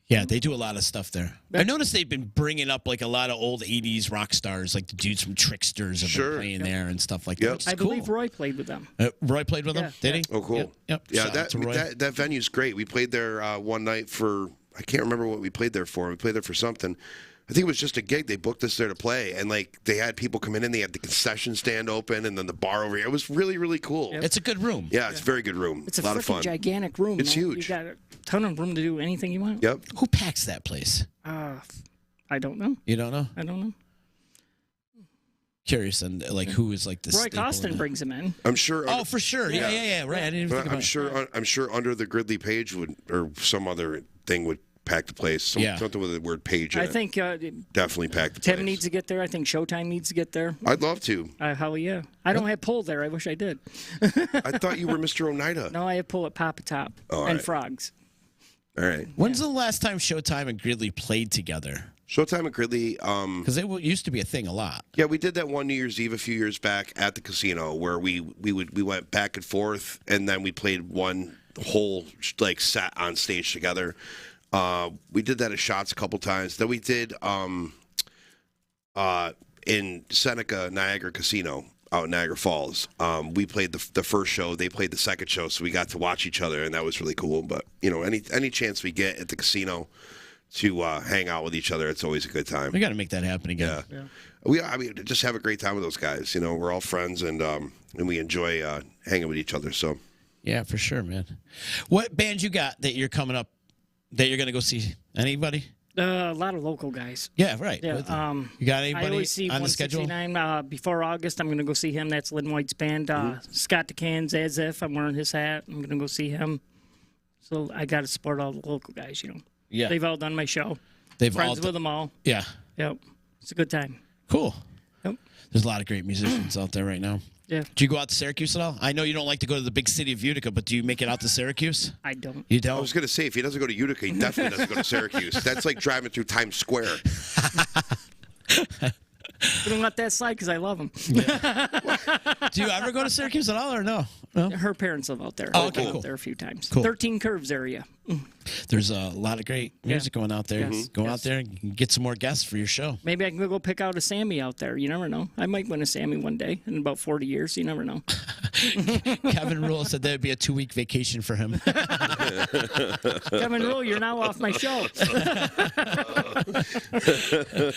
[SPEAKER 1] Yeah, they do a lot of stuff there. I noticed they've been bringing up like a lot of old '80s rock stars, like the dudes from Tricksters have
[SPEAKER 3] Sure.
[SPEAKER 1] been playing there and stuff like
[SPEAKER 3] Yep.
[SPEAKER 1] that. Which is
[SPEAKER 2] I believe
[SPEAKER 1] cool.
[SPEAKER 2] Roy played with them.
[SPEAKER 1] Roy played with them,
[SPEAKER 2] Yeah,
[SPEAKER 1] did he?
[SPEAKER 3] Oh, cool.
[SPEAKER 1] Yep.
[SPEAKER 3] Yeah,
[SPEAKER 1] Shout out to Roy.
[SPEAKER 3] that venue's great. We played there one night for I can't remember what we played there for. We played there for something. I think it was just a gig. They booked us there to play, and like they had people come in, and they had the concession stand open, and then the bar over here. It was really, really cool.
[SPEAKER 2] Yep.
[SPEAKER 1] It's a good room.
[SPEAKER 3] Yeah, it's a very good room.
[SPEAKER 2] It's a
[SPEAKER 3] lot of
[SPEAKER 2] freaking
[SPEAKER 3] fun.
[SPEAKER 2] gigantic room.
[SPEAKER 3] It's
[SPEAKER 2] man.
[SPEAKER 3] huge.
[SPEAKER 2] You got a ton of room to do anything you want.
[SPEAKER 3] Yep.
[SPEAKER 1] Who packs that place?
[SPEAKER 2] I don't know.
[SPEAKER 1] You don't know?
[SPEAKER 2] I don't know.
[SPEAKER 1] Curious, and like who is like the
[SPEAKER 2] Roy
[SPEAKER 1] staple in
[SPEAKER 2] Costin
[SPEAKER 1] that?
[SPEAKER 2] brings him in.
[SPEAKER 3] I'm sure.
[SPEAKER 1] Oh, for sure. Yeah. Right. I didn't even think
[SPEAKER 3] But
[SPEAKER 1] about it.
[SPEAKER 3] I'm sure under the Gridley page would or some other thing would pack the place. Something with the word page in
[SPEAKER 2] I
[SPEAKER 3] it.
[SPEAKER 2] think
[SPEAKER 3] Definitely pack the place.
[SPEAKER 2] Tim needs to get there. I think Showtime needs to get there.
[SPEAKER 3] I'd love to.
[SPEAKER 2] Hell yeah. I don't have pull there. I wish I did.
[SPEAKER 3] I thought you were Mr. Oneida.
[SPEAKER 2] No, I have pull at Papa Top
[SPEAKER 3] all
[SPEAKER 2] and
[SPEAKER 3] right.
[SPEAKER 2] Frogs.
[SPEAKER 3] All right.
[SPEAKER 1] When's the last time Showtime and Gridley played together?
[SPEAKER 3] Showtime at Gridley.
[SPEAKER 1] Because it used to be a thing a lot.
[SPEAKER 3] Yeah, we did that one New Year's Eve a few years back at the casino where we went back and forth, and then we played one whole like set on stage together. We did that at Shots a couple times. Then we did in Seneca Niagara Casino out in Niagara Falls. We played the first show. They played the second show, so we got to watch each other, and that was really cool. But you know, any chance we get at the casino to hang out with each other, it's always a good time.
[SPEAKER 1] We got to make that happen again.
[SPEAKER 3] Yeah. I mean, just have a great time with those guys. You know, we're all friends, and we enjoy hanging with each other. So,
[SPEAKER 1] Yeah, for sure, man. What band you got that you're coming up that you're gonna go see? Anybody?
[SPEAKER 2] A lot of local guys.
[SPEAKER 1] Yeah, right.
[SPEAKER 2] Yeah.
[SPEAKER 1] You got
[SPEAKER 2] I
[SPEAKER 1] anybody
[SPEAKER 2] always see
[SPEAKER 1] on the schedule?
[SPEAKER 2] 169 before August. I'm going to go see him. That's Lynn White's band. Scott DeCans, as if I'm wearing his hat. I'm going to go see him. So I got to support all the local guys. You know.
[SPEAKER 1] Yeah.
[SPEAKER 2] They've all done my show.
[SPEAKER 1] They've
[SPEAKER 2] Friends
[SPEAKER 1] all
[SPEAKER 2] with them all.
[SPEAKER 1] Yeah.
[SPEAKER 2] Yep. It's a good time.
[SPEAKER 1] Cool.
[SPEAKER 2] Yep.
[SPEAKER 1] There's a lot of great musicians out there right now.
[SPEAKER 2] Yeah.
[SPEAKER 1] Do you go out to Syracuse at all? I know you don't like to go to the big city of Utica, but do you make it out to Syracuse?
[SPEAKER 2] I don't.
[SPEAKER 1] You
[SPEAKER 3] I
[SPEAKER 1] don't?
[SPEAKER 3] was gonna say if he doesn't go to Utica, he definitely doesn't go to Syracuse. That's like driving through Times Square.
[SPEAKER 2] We don't let that slide because I love them.
[SPEAKER 1] Do you ever go to Syracuse at all or no? No?
[SPEAKER 2] Her parents live out there.
[SPEAKER 1] Oh,
[SPEAKER 2] I've
[SPEAKER 1] okay,
[SPEAKER 2] been
[SPEAKER 1] cool.
[SPEAKER 2] out there a few times.
[SPEAKER 1] Cool.
[SPEAKER 2] 13 Curves area.
[SPEAKER 1] There's a lot of great music going out there.
[SPEAKER 2] Yes.
[SPEAKER 1] Go out
[SPEAKER 2] Yes.
[SPEAKER 1] there and get some more guests for your show.
[SPEAKER 2] Maybe I can go pick out a Sammy out there. You never know. I might win a Sammy one day in about 40 years. You never know.
[SPEAKER 1] Kevin Rule said that'd be a 2-week vacation for him.
[SPEAKER 2] Kevin Rule, you're now off my show.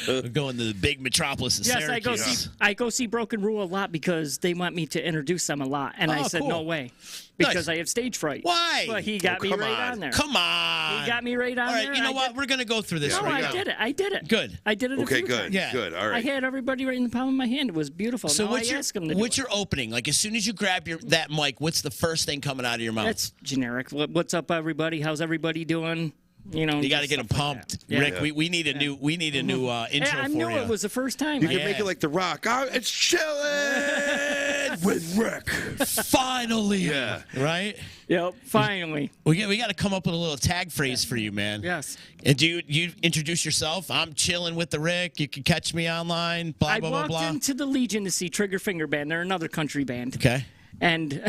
[SPEAKER 1] We're going to the big metropolis of
[SPEAKER 2] Yes,
[SPEAKER 1] Syracuse.
[SPEAKER 2] I go see Broken Rule a lot because they want me to introduce them a lot, and I
[SPEAKER 1] Oh,
[SPEAKER 2] said
[SPEAKER 1] cool.
[SPEAKER 2] no way because
[SPEAKER 1] Nice.
[SPEAKER 2] I have stage fright.
[SPEAKER 1] Why?
[SPEAKER 2] Well, he got me
[SPEAKER 3] come
[SPEAKER 2] right
[SPEAKER 3] on.
[SPEAKER 2] on there.
[SPEAKER 1] Come on.
[SPEAKER 2] He got me right on
[SPEAKER 1] All right,
[SPEAKER 2] there.
[SPEAKER 1] you know
[SPEAKER 2] I
[SPEAKER 1] what?
[SPEAKER 2] did-
[SPEAKER 1] We're going to go through this
[SPEAKER 2] No,
[SPEAKER 1] right
[SPEAKER 2] I
[SPEAKER 1] now.
[SPEAKER 2] did it. I did it.
[SPEAKER 1] Good.
[SPEAKER 2] I did it.
[SPEAKER 3] Okay,
[SPEAKER 2] a few
[SPEAKER 3] good.
[SPEAKER 2] times.
[SPEAKER 1] Yeah.
[SPEAKER 3] Good. All
[SPEAKER 2] I
[SPEAKER 3] right.
[SPEAKER 2] had everybody right in the palm of my hand. It was beautiful.
[SPEAKER 1] So
[SPEAKER 2] now
[SPEAKER 1] what's
[SPEAKER 2] I
[SPEAKER 1] your
[SPEAKER 2] ask them to do
[SPEAKER 1] what's
[SPEAKER 2] it.
[SPEAKER 1] your opening? Like as soon as you grab that mic, what's the first thing coming out of your mouth?
[SPEAKER 2] That's generic. What's up, everybody? How's everybody doing? You know,
[SPEAKER 1] you got to
[SPEAKER 2] just
[SPEAKER 1] get them
[SPEAKER 2] stuff like
[SPEAKER 1] pumped,
[SPEAKER 2] that. Yeah.
[SPEAKER 1] Rick. We need a new intro
[SPEAKER 2] Hey, I
[SPEAKER 1] for
[SPEAKER 2] knew
[SPEAKER 1] you.
[SPEAKER 2] it was the first time.
[SPEAKER 3] You can
[SPEAKER 1] Yeah.
[SPEAKER 3] make it like The Rock. Oh, it's chillin'. with Rick.
[SPEAKER 1] Finally.
[SPEAKER 3] Yeah.
[SPEAKER 1] Right?
[SPEAKER 2] Yep, finally.
[SPEAKER 1] We got to come up with a little tag phrase for you, man.
[SPEAKER 2] Yes.
[SPEAKER 1] And do you introduce yourself? I'm chilling with the Rick. You can catch me online. Blah,
[SPEAKER 2] I
[SPEAKER 1] blah, blah,
[SPEAKER 2] walked
[SPEAKER 1] blah.
[SPEAKER 2] into the Legion to see Trigger Finger Band. They're another country band.
[SPEAKER 1] Okay.
[SPEAKER 2] And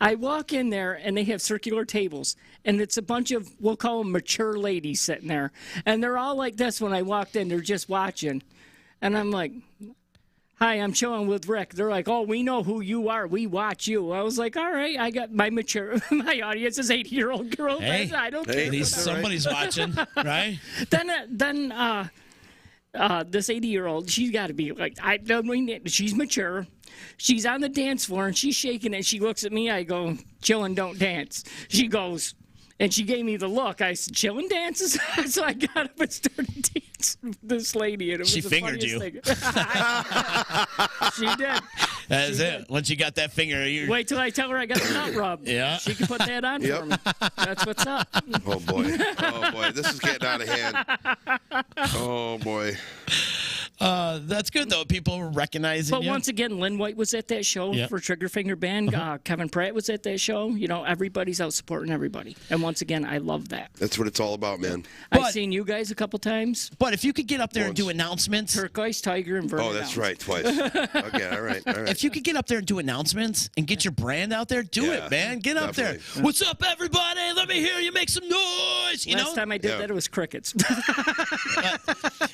[SPEAKER 2] I walk in there, and they have circular tables. And it's a bunch of, we'll call them mature ladies sitting there. And they're all like this when I walked in. They're just watching. And I'm like, hi, I'm chilling with Rick. They're like, oh, we know who you are. We watch you. I was like, all right, I got my my audience is 80-year-old girls.
[SPEAKER 1] Hey,
[SPEAKER 2] I don't
[SPEAKER 1] at
[SPEAKER 2] care.
[SPEAKER 1] least somebody's watching, right?
[SPEAKER 2] Then this 80-year-old, she's got to be like, I don't mean, she's mature. She's on the dance floor, and she's shaking it. She looks at me. I go, chillin', don't dance. She goes, and she gave me the look. I said, chillin' dances? So I got up and started dancing with this lady. And it was
[SPEAKER 1] She
[SPEAKER 2] the
[SPEAKER 1] fingered
[SPEAKER 2] funniest
[SPEAKER 1] you.
[SPEAKER 2] thing. She did.
[SPEAKER 1] That is it. Once you got that finger, you
[SPEAKER 2] Wait till I tell her I got the nut rub.
[SPEAKER 1] Yeah.
[SPEAKER 2] She can put that on for me. That's what's up.
[SPEAKER 3] Oh boy. Oh boy. This is getting out of hand. Oh boy.
[SPEAKER 1] That's good though. People recognizing
[SPEAKER 2] But
[SPEAKER 1] you.
[SPEAKER 2] once again, Lynn White was at that show
[SPEAKER 1] Yep.
[SPEAKER 2] for Trigger Finger Band. Kevin Pratt was at that show. You know, everybody's out supporting everybody. And once again, I love that.
[SPEAKER 3] That's what it's all about, man.
[SPEAKER 2] I've
[SPEAKER 1] But-
[SPEAKER 2] seen you guys a couple times.
[SPEAKER 1] But if you could get up there and do
[SPEAKER 3] Once.
[SPEAKER 1] announcements,
[SPEAKER 2] Turquoise Tiger and Vernon
[SPEAKER 3] Oh, that's
[SPEAKER 2] Downs.
[SPEAKER 3] right. Twice. Okay. All right. All right.
[SPEAKER 1] if you could get up there and do announcements and get your brand out there, do
[SPEAKER 3] Yeah,
[SPEAKER 1] it, man. Get up there.
[SPEAKER 3] definitely.
[SPEAKER 1] What's up, everybody? Let me hear you make some noise. You
[SPEAKER 2] Last
[SPEAKER 1] know,
[SPEAKER 2] time I did
[SPEAKER 3] Yeah.
[SPEAKER 2] that, it was crickets.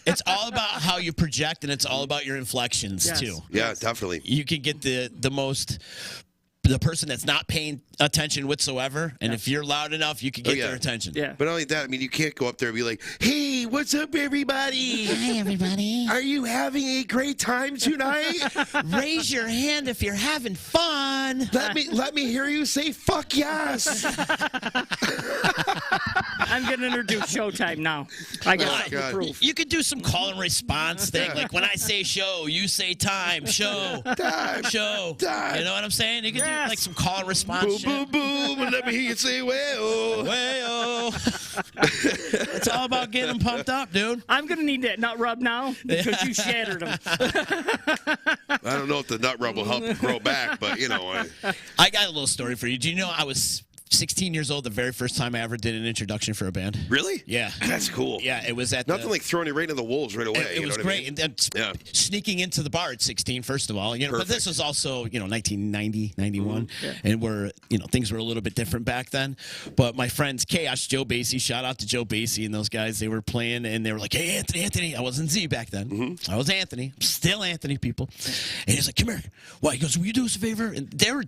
[SPEAKER 1] it's all about how you project, and it's all about your inflections
[SPEAKER 2] Yes.
[SPEAKER 1] too.
[SPEAKER 3] Yeah, definitely.
[SPEAKER 1] You can get the person that's not paying attention whatsoever, and if you're loud enough, you can get
[SPEAKER 3] yeah.
[SPEAKER 1] their attention.
[SPEAKER 2] Yeah.
[SPEAKER 3] But not only that, I mean, you can't go up there and be like, "Hey, what's up, everybody?
[SPEAKER 1] Hi, everybody.
[SPEAKER 3] Are you having a great time tonight?
[SPEAKER 1] Raise your hand if you're having fun.
[SPEAKER 3] let me hear you say fuck yes."
[SPEAKER 2] I'm going to introduce Showtime now. I got something to
[SPEAKER 3] God.
[SPEAKER 2] prove.
[SPEAKER 1] You could do some call and response thing. Like when I say show, you say time. Show.
[SPEAKER 3] Time.
[SPEAKER 1] Show.
[SPEAKER 3] Time.
[SPEAKER 1] You know what I'm saying? You could do
[SPEAKER 2] Yes.
[SPEAKER 1] like some call and response
[SPEAKER 3] Boom,
[SPEAKER 1] shit.
[SPEAKER 3] boom, boom, and let me hear you say, "Well."
[SPEAKER 1] Way-oh. It's all about getting them pumped up, dude.
[SPEAKER 2] I'm going to need that nut rub now because you shattered them.
[SPEAKER 3] I don't know if the nut rub will help you grow back, but you know.
[SPEAKER 1] I got a little story for you. Do you know I was 16 years old the very first time I ever did an introduction for a band?
[SPEAKER 3] Really?
[SPEAKER 1] Yeah.
[SPEAKER 3] That's cool.
[SPEAKER 1] Yeah, it was at
[SPEAKER 3] Nothing
[SPEAKER 1] the,
[SPEAKER 3] like throwing you right into the wolves right away.
[SPEAKER 1] It
[SPEAKER 3] you
[SPEAKER 1] was
[SPEAKER 3] know
[SPEAKER 1] great,
[SPEAKER 3] What I mean?
[SPEAKER 1] and then
[SPEAKER 3] Yeah.
[SPEAKER 1] sneaking into the bar at 16. First of all, you know, but this
[SPEAKER 3] Perfect.
[SPEAKER 1] was also 1990, 91,
[SPEAKER 3] Mm-hmm.
[SPEAKER 1] and we're things were a little bit different back then. But my friends, Chaos, Joe Basie, shout out to Joe Basie and those guys. They were playing, and they were like, "Hey, Anthony." I wasn't Z back then.
[SPEAKER 3] Mm-hmm.
[SPEAKER 1] I was Anthony. I'm still Anthony, people. And he's like, "Come here." Why? He goes, "Will you do us a favor?" And they were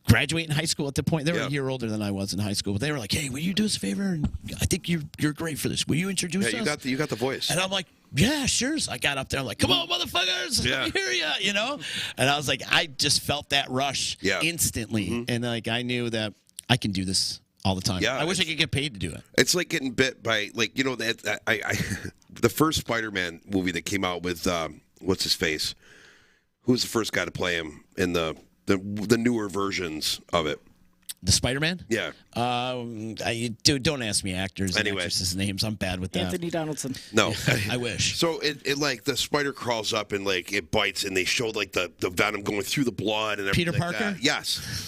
[SPEAKER 1] graduating high school at the point. They were
[SPEAKER 3] Yeah.
[SPEAKER 1] a year older than I was in high school, but they were like, "Hey, will you do us a favor? And I think you're great for this. Will you introduce
[SPEAKER 3] Yeah,
[SPEAKER 1] us?"
[SPEAKER 3] you got the voice.
[SPEAKER 1] And I'm like, "Yeah, sure." So I got up there. I'm like, "Come on, motherfuckers.
[SPEAKER 3] Yeah.
[SPEAKER 1] Let me hear ya," you know? And I was like, I just felt that rush
[SPEAKER 3] Yeah.
[SPEAKER 1] instantly. And like, I knew that I can do this all the time.
[SPEAKER 3] Yeah,
[SPEAKER 1] I wish I could get paid to do it.
[SPEAKER 3] It's like getting bit by that. I the first Spider-Man movie that came out with what's his face? Who was the first guy to play him in the newer versions of it?
[SPEAKER 1] The Spider-Man?
[SPEAKER 3] Yeah.
[SPEAKER 1] Dude, don't ask me actors and
[SPEAKER 3] Anyway.
[SPEAKER 1] actresses' names. I'm bad with that.
[SPEAKER 2] Anthony Donaldson.
[SPEAKER 3] No.
[SPEAKER 1] I wish.
[SPEAKER 3] So it like the spider crawls up and like it bites and they show like the venom going through the blood and everything.
[SPEAKER 1] Peter
[SPEAKER 3] like
[SPEAKER 1] Parker?
[SPEAKER 3] that. Yes.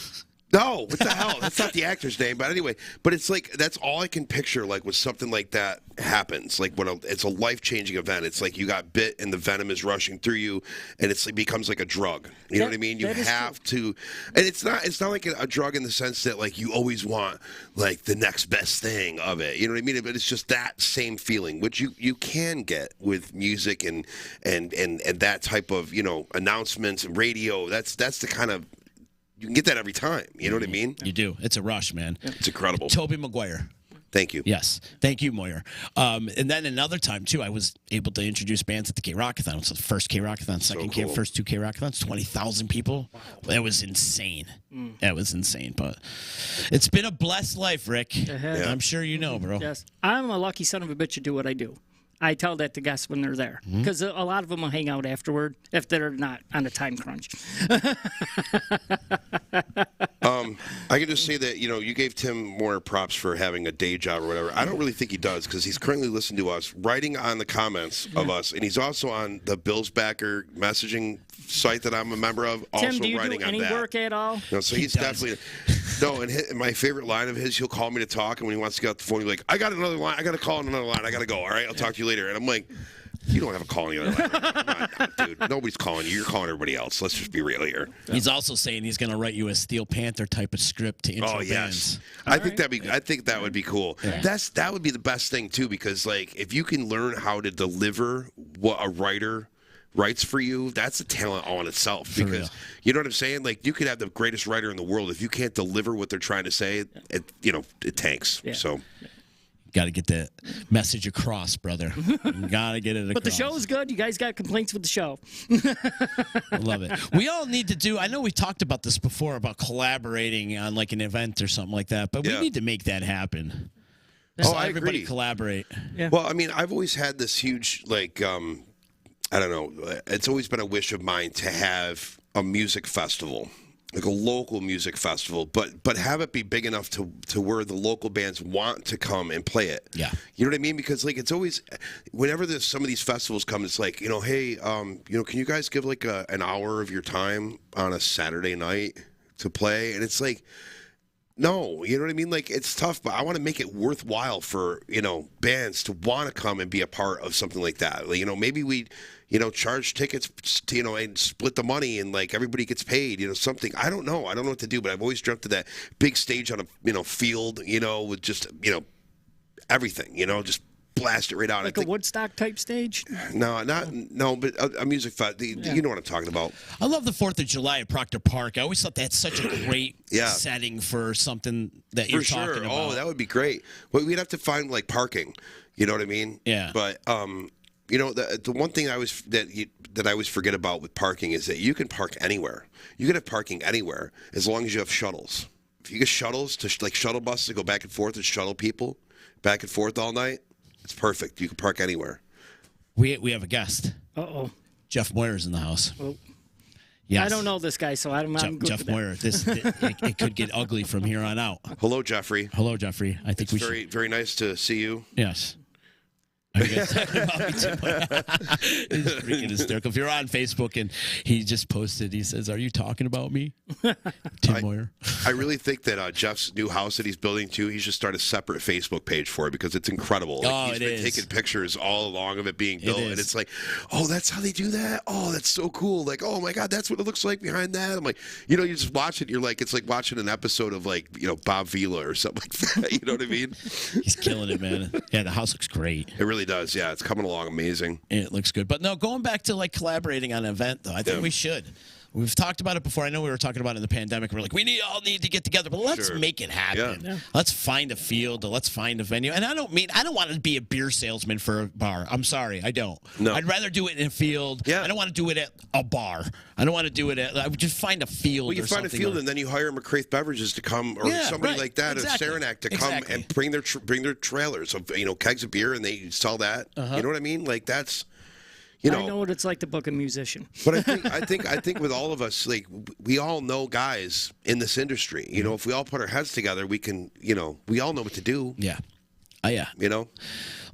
[SPEAKER 3] No, what the hell? That's not the actor's name, but anyway. But it's like that's all I can picture. Like when something like that happens, like when it's a life-changing event. It's like you got bit and the venom is rushing through you, and it becomes like a drug. You know what I mean? You
[SPEAKER 2] that is
[SPEAKER 3] have to, and it's not like a drug in the sense that like you always want like the next best thing of it. You know what I mean? But it's just that same feeling, which you can get with music and that type of announcements and radio. That's the kind of. You can get that every time. You know what I mean?
[SPEAKER 1] You do. It's a rush, man.
[SPEAKER 3] It's incredible.
[SPEAKER 1] Toby Maguire.
[SPEAKER 3] Thank you.
[SPEAKER 1] Yes. Thank you, Moyer. And then another time, too, I was able to introduce bands at the K-Rockathon. It was the first K-Rockathon, second
[SPEAKER 3] cool.
[SPEAKER 1] first two K-Rockathons, 20,000 people. That was insane. That was insane. But it's been a blessed life, Rick.
[SPEAKER 2] Yeah.
[SPEAKER 1] I'm sure you know, bro.
[SPEAKER 2] Yes. I'm a lucky son of a bitch to do what I do. I tell that to guests when they're there because a lot of them will hang out afterward if they're not on a time crunch.
[SPEAKER 3] I can just say that, you gave Tim more props for having a day job or whatever. I don't really think he does because he's currently listening to us, writing on the comments of us, and he's also on the Bills Backer messaging site that I'm a member of, also
[SPEAKER 2] Tim, do you
[SPEAKER 3] writing
[SPEAKER 2] do
[SPEAKER 3] on
[SPEAKER 2] any
[SPEAKER 3] that.
[SPEAKER 2] work at all?
[SPEAKER 3] No, so he's definitely and my favorite line of his, he'll call me to talk, and when he wants to get off the phone, he's like, I got another line, I got to call on another line, I got to go. All right, I'll talk to you later. And I'm like, you don't have a call on the other line. Come on, dude. Nobody's calling you. You're calling everybody else. Let's just be real here.
[SPEAKER 1] He's also saying he's going to write you a Steel Panther type of script to intro bands.
[SPEAKER 3] I think that would be cool. Yeah. That would be the best thing too, because like if you can learn how to deliver what a writer writes for you, that's a talent all in itself. Because you know what I'm saying? Like you could have the greatest writer in the world, if you can't deliver what they're trying to say, it tanks. Yeah. So.
[SPEAKER 1] Got to get that message across, brother. Got to get it across.
[SPEAKER 2] But the show is good. You guys got complaints with the show.
[SPEAKER 1] I love it. We all need to do, I know we talked about this before, about collaborating on like an event or something like that, but we need to make that happen. So everybody agree. Collaborate.
[SPEAKER 3] Yeah. Well, I mean, I've always had this huge, like, I don't know, it's always been a wish of mine to have a music festival. Like a local music festival, but have it be big enough to where the local bands want to come and play it.
[SPEAKER 1] Yeah,
[SPEAKER 3] you know what I mean? Because like it's always, whenever there's some of these festivals come, it's like hey, can you guys give like an hour of your time on a Saturday night to play? And it's like, no, you know what I mean? Like it's tough, but I want to make it worthwhile for bands to want to come and be a part of something like that. Like, maybe we. Charge tickets, and split the money, and like everybody gets paid. Something. I don't know what to do, but I've always dreamt of that big stage on a field. With just everything. Just blast it right out.
[SPEAKER 2] Like a Woodstock type stage.
[SPEAKER 3] No, but a music festival. You know what I'm talking about.
[SPEAKER 1] I love the 4th of July at Proctor Park. I always thought that's such a great setting for something that you're talking about.
[SPEAKER 3] Oh, that would be great. But we'd have to find like parking. You know what I mean?
[SPEAKER 1] Yeah.
[SPEAKER 3] But the one thing that I always forget about with parking is that you can park anywhere. You can have parking anywhere as long as you have shuttles. If you get shuttles like shuttle buses to go back and forth and shuttle people back and forth all night, it's perfect. You can park anywhere.
[SPEAKER 1] We have a guest.
[SPEAKER 2] Uh-oh.
[SPEAKER 1] Jeff Moyer's in the house.
[SPEAKER 2] Well,
[SPEAKER 1] yes.
[SPEAKER 2] I don't know this guy, so I'm good
[SPEAKER 1] Jeff Moyer. It could get ugly from here on out.
[SPEAKER 3] Hello, Jeffrey.
[SPEAKER 1] Hello, Jeffrey. I think
[SPEAKER 3] it's very, very nice to see you.
[SPEAKER 1] Yes. Are you guys talking about me too? He's freaking hysterical. If you're on Facebook and he just posted, he says, "Are you talking about me?" Tim Moyer.
[SPEAKER 3] I really think that Jeff's new house that he's building too, he should start a separate Facebook page for it because it's incredible. Like, he's been taking pictures all along of it being built, and it's like, oh, that's how they do that. Oh, that's so cool. Like, oh my God, that's what it looks like behind that. I'm like, you just watch it. You're like, it's like watching an episode of like Bob Vila or something like that. You know what I mean?
[SPEAKER 1] He's killing it, man. Yeah, the house looks great.
[SPEAKER 3] It really does. Yeah, it's coming along amazing.
[SPEAKER 1] It looks good. But no, going back to like collaborating on an event, though, I think we should. We've talked about it before. I know we were talking about it in the pandemic. We're like, we all need to get together, but let's make it happen. Yeah. Let's find a field. Let's find a venue. And I don't want to be a beer salesman for a bar. I'm sorry, I don't. No. I'd rather do it in a field. Yeah. I don't want to do it at a bar. I don't want to do it at. I would just find a field.
[SPEAKER 3] Well, you find a field, and then you hire McCraith Beverages to come, or somebody like that, a Saranac to come and bring their trailers of kegs of beer, and they sell that. You know what I mean? Like that's. I
[SPEAKER 2] know what it's like to book a musician.
[SPEAKER 3] But I think with all of us, like we all know guys in this industry. If we all put our heads together, we can. We all know what to do.
[SPEAKER 1] Yeah. Yeah.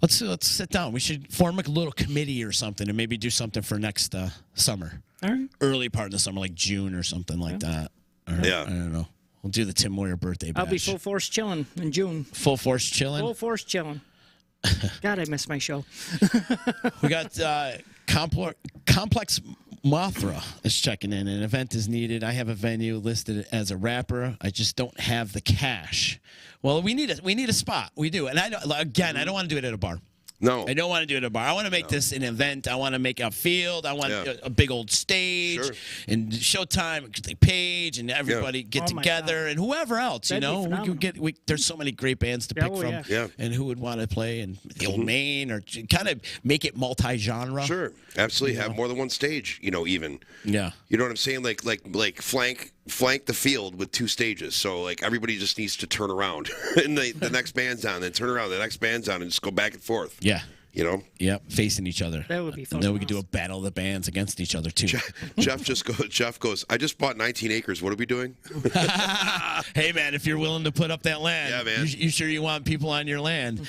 [SPEAKER 1] Let's sit down. We should form a little committee or something, and maybe do something for next summer.
[SPEAKER 2] All right.
[SPEAKER 1] Early part of the summer, like June or something like that.
[SPEAKER 3] Yeah.
[SPEAKER 1] I don't know. We'll do the Tim Moyer birthday bash.
[SPEAKER 2] I'll be full force chilling in June.
[SPEAKER 1] Full force chilling.
[SPEAKER 2] Full force chilling. God, I miss my show.
[SPEAKER 1] We got Complex Mothra is checking in. An event is needed. I have a venue listed as a rapper. I just don't have the cash. Well, we need a spot. We do. And I don't want to do it at a bar.
[SPEAKER 3] No.
[SPEAKER 1] I don't want to do it at a bar. I want to make this an event. I want to make a field. I want a big old stage and Showtime, Paige, and everybody get together, and whoever else, there's so many great bands to pick from.
[SPEAKER 3] Yeah.
[SPEAKER 1] And who would want to play in the Old Main, or kind of make it multi-genre.
[SPEAKER 3] Sure. Absolutely. Have more than one stage, even.
[SPEAKER 1] Yeah.
[SPEAKER 3] You know what I'm saying? Like flank the field with 2 stages. So like everybody just needs to turn around and the next band's on, then turn around, the next band's on, and just go back and forth.
[SPEAKER 1] Yeah.
[SPEAKER 3] You know?
[SPEAKER 1] Yep, facing each other.
[SPEAKER 2] That would be fun.
[SPEAKER 1] And then we could do a battle of the bands against each other too.
[SPEAKER 3] Jeff goes, I just bought 19 acres. What are we doing?
[SPEAKER 1] Hey man, if you're willing to put up that land,
[SPEAKER 3] Yeah, man.
[SPEAKER 1] You sure you want people on your land?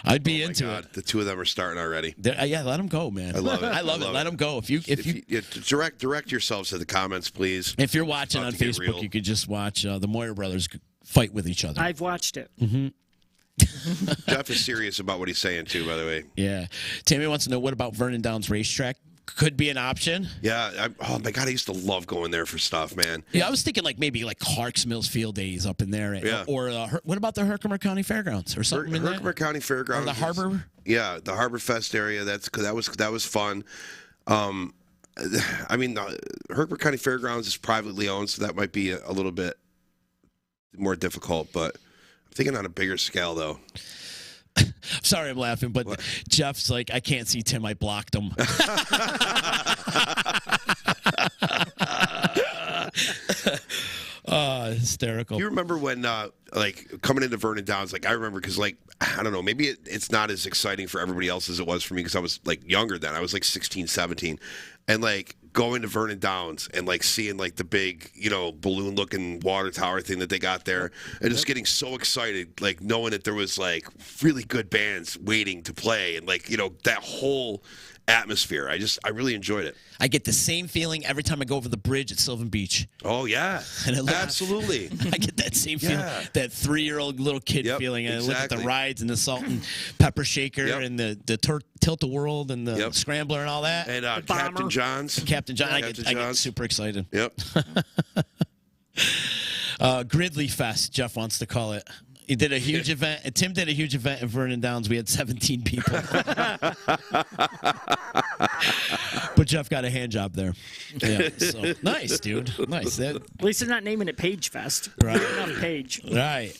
[SPEAKER 1] I'd be into it.
[SPEAKER 3] The two of them are starting already.
[SPEAKER 1] Yeah, let them go, man.
[SPEAKER 3] I love it.
[SPEAKER 1] I love it. Let them go. If you
[SPEAKER 3] direct yourselves to the comments, please.
[SPEAKER 1] if you're watching
[SPEAKER 3] About
[SPEAKER 1] on
[SPEAKER 3] to get
[SPEAKER 1] Facebook,
[SPEAKER 3] real.
[SPEAKER 1] you could just watch the Moyer brothers fight with each other.
[SPEAKER 2] I've watched it.
[SPEAKER 3] Jeff is serious about what he's saying too, by the way.
[SPEAKER 1] Yeah. Tammy wants to know, what about Vernon Downs Racetrack? Could be an option.
[SPEAKER 3] Yeah. Oh my God, I used to love going there for stuff, man.
[SPEAKER 1] Yeah, I was thinking maybe Clark's Mills Field Days up in there.
[SPEAKER 3] Yeah.
[SPEAKER 1] Or what about the Herkimer County Fairgrounds or something in there?
[SPEAKER 3] Herkimer County Fairgrounds.
[SPEAKER 1] Or the Harbor?
[SPEAKER 3] Yeah, the Harbor Fest area. That was fun. I mean, the Herkimer County Fairgrounds is privately owned, so that might be a little bit more difficult, but I'm thinking on a bigger scale, though.
[SPEAKER 1] Sorry, I'm laughing, but
[SPEAKER 3] What?
[SPEAKER 1] Jeff's like, I can't see Tim. I blocked him. Hysterical.
[SPEAKER 3] You remember when, coming into Vernon Downs, I remember because, I don't know, maybe it's not as exciting for everybody else as it was for me because I was, younger then. I was, 16, 17. And, going to Vernon Downs and, seeing, the big, balloon-looking water tower thing that they got there and just getting so excited, knowing that there was, really good bands waiting to play and, that whole atmosphere. I really enjoyed it.
[SPEAKER 1] I get the same feeling every time I go over the bridge at Sylvan Beach.
[SPEAKER 3] Oh, yeah.
[SPEAKER 1] And
[SPEAKER 3] Absolutely.
[SPEAKER 1] I get that same feeling, that 3-year-old little kid
[SPEAKER 3] Yep,
[SPEAKER 1] feeling. And I look at the
[SPEAKER 3] exactly.
[SPEAKER 1] rides and the salt and pepper shaker
[SPEAKER 3] Yep.
[SPEAKER 1] and the tilt-a-whirl and the
[SPEAKER 3] Yep.
[SPEAKER 1] scrambler and all that.
[SPEAKER 3] And
[SPEAKER 2] bomber.
[SPEAKER 3] Captain John's.
[SPEAKER 1] Captain John,
[SPEAKER 3] Captain
[SPEAKER 1] I get
[SPEAKER 3] John's.
[SPEAKER 1] super excited.
[SPEAKER 3] Yep.
[SPEAKER 1] Gridley Fest, Jeff wants to call it. He did a huge event. Tim did a huge event in Vernon Downs. We had 17 people. But Jeff got a hand job there. Yeah, so nice, dude. Nice.
[SPEAKER 2] At least they're not naming it Page Fest.
[SPEAKER 1] Right.
[SPEAKER 2] Not Page.
[SPEAKER 1] Right.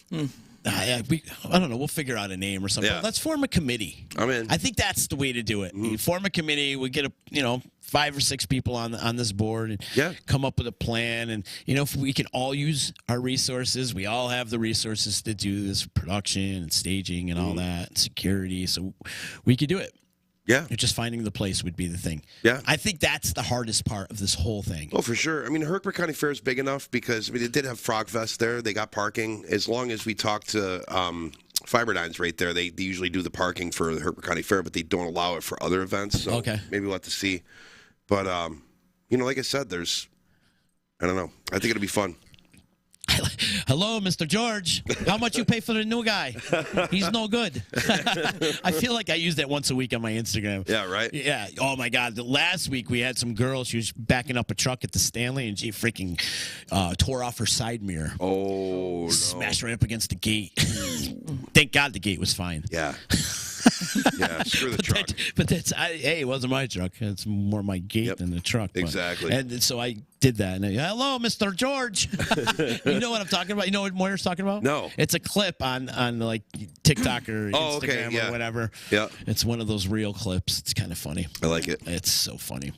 [SPEAKER 1] Yeah, I don't know. We'll figure out a name or something.
[SPEAKER 3] Yeah.
[SPEAKER 1] Let's form a committee.
[SPEAKER 3] I'm in.
[SPEAKER 1] I think that's the way to do it. You form a committee. We get 5 or 6 people on this board and come up with a plan. And if we can all use our resources, we all have the resources to do this production and staging and all that, and security. So we could do it.
[SPEAKER 3] Yeah.
[SPEAKER 1] Just finding the place would be the thing.
[SPEAKER 3] Yeah.
[SPEAKER 1] I think that's the hardest part of this whole thing.
[SPEAKER 3] Oh, for sure. I mean, Herkimer County Fair is big enough because they did have Frog Fest there. They got parking. As long as we talk to Fiberdyne's right there, they usually do the parking for the Herkimer County Fair, but they don't allow it for other events. So
[SPEAKER 1] Okay.
[SPEAKER 3] maybe we'll have to see. But like I said, I don't know. I think it'll be fun.
[SPEAKER 1] Hello, Mr. George. How much you pay for the new guy? He's no good. I feel like I use that once a week on my Instagram.
[SPEAKER 3] Yeah, right?
[SPEAKER 1] Yeah. Oh, my God. Last week, we had some girl. She was backing up a truck at the Stanley, and she freaking tore off her side mirror.
[SPEAKER 3] Oh, no.
[SPEAKER 1] Smashed right up against the gate. Thank God the gate was fine.
[SPEAKER 3] Yeah. Yeah, screw the truck.
[SPEAKER 1] It wasn't my truck. It's more my gate than the truck. But,
[SPEAKER 3] Exactly.
[SPEAKER 1] And so I did that. And hello, Mr. George. You know what I'm talking about? You know what Moyer's talking about?
[SPEAKER 3] No.
[SPEAKER 1] It's a clip on TikTok or Instagram or whatever.
[SPEAKER 3] Yeah.
[SPEAKER 1] It's one of those real clips. It's kind of funny.
[SPEAKER 3] I like it.
[SPEAKER 1] It's so funny.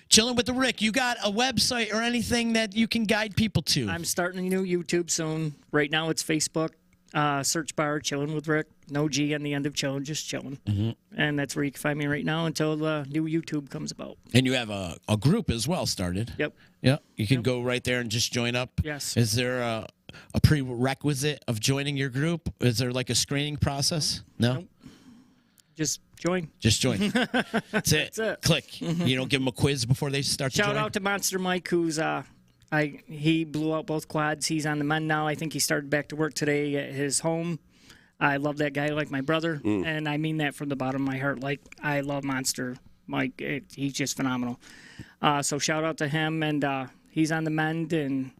[SPEAKER 1] Chillin' with the Rick, you got a website or anything that you can guide people to?
[SPEAKER 2] I'm starting a new YouTube soon. Right now it's Facebook. Search bar Chillin' with Rick. No G on the end of Chillin', just Chillin'. Mm-hmm. And that's where you can find me right now until the new YouTube comes about.
[SPEAKER 1] And you have a group as well started.
[SPEAKER 2] Yep.
[SPEAKER 1] Yeah. You can go right there and just join up.
[SPEAKER 2] Yes.
[SPEAKER 1] Is there a prerequisite of joining your group? Is there a screening process? No?
[SPEAKER 2] Nope. Just join.
[SPEAKER 1] Just join. That's it.
[SPEAKER 2] That's it.
[SPEAKER 1] Click. Mm-hmm. You don't give them a quiz before they start to join?
[SPEAKER 2] Shout out to Monster Mike, who's he blew out both quads. He's on the mend now. I think he started back to work today at his home. I love that guy like my brother, and I mean that from the bottom of my heart. I love Monster Mike. He's just phenomenal. So shout out to him, and he's on the mend, and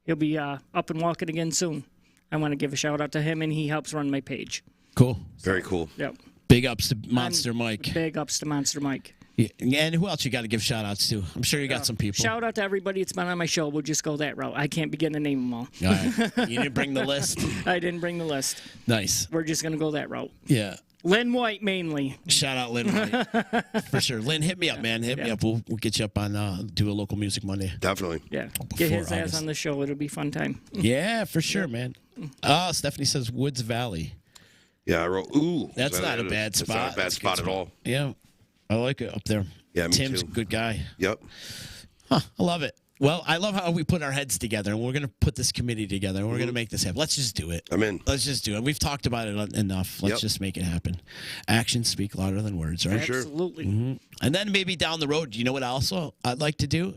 [SPEAKER 2] he'll be up and walking again soon. I want to give a shout out to him, and he helps run my page.
[SPEAKER 1] Cool.
[SPEAKER 3] Very cool.
[SPEAKER 2] Yep.
[SPEAKER 1] Big ups to Monster Mike.
[SPEAKER 2] Big ups to Monster Mike.
[SPEAKER 1] Yeah, and who else you got to give shout outs to? I'm sure you got some people.
[SPEAKER 2] Shout out to everybody that's been on my show. We'll just go that route. I can't begin to name them all.
[SPEAKER 1] All right. You didn't bring the list?
[SPEAKER 2] I didn't bring the list.
[SPEAKER 1] Nice.
[SPEAKER 2] We're just going to go that route.
[SPEAKER 1] Yeah.
[SPEAKER 2] Lynn White mainly.
[SPEAKER 1] Shout out Lynn White. For sure. Lynn, hit me up, man. Hit me up. We'll get you up on do a local music Monday.
[SPEAKER 3] Definitely.
[SPEAKER 2] Yeah. Get his
[SPEAKER 1] August.
[SPEAKER 2] ass on the show. It'll be a fun time.
[SPEAKER 1] Yeah, for sure, man. Stephanie says Woods Valley.
[SPEAKER 3] Yeah, I wrote, ooh.
[SPEAKER 1] That's not a bad spot.
[SPEAKER 3] That's not a bad spot at all.
[SPEAKER 1] Yeah, I like it up there.
[SPEAKER 3] Yeah, me
[SPEAKER 1] Tim's
[SPEAKER 3] too.
[SPEAKER 1] a good guy.
[SPEAKER 3] Yep.
[SPEAKER 1] Huh, I love it. Well, I love how we put our heads together, and we're going to put this committee together, and we're going to make this happen. Let's just do it.
[SPEAKER 3] I'm in.
[SPEAKER 1] Let's just do it. We've talked about it enough. Let's
[SPEAKER 3] Yep.
[SPEAKER 1] just make it happen. Actions speak louder than words, right?
[SPEAKER 3] Sure.
[SPEAKER 2] Absolutely.
[SPEAKER 1] And then maybe down the road, you know what also I'd like to do?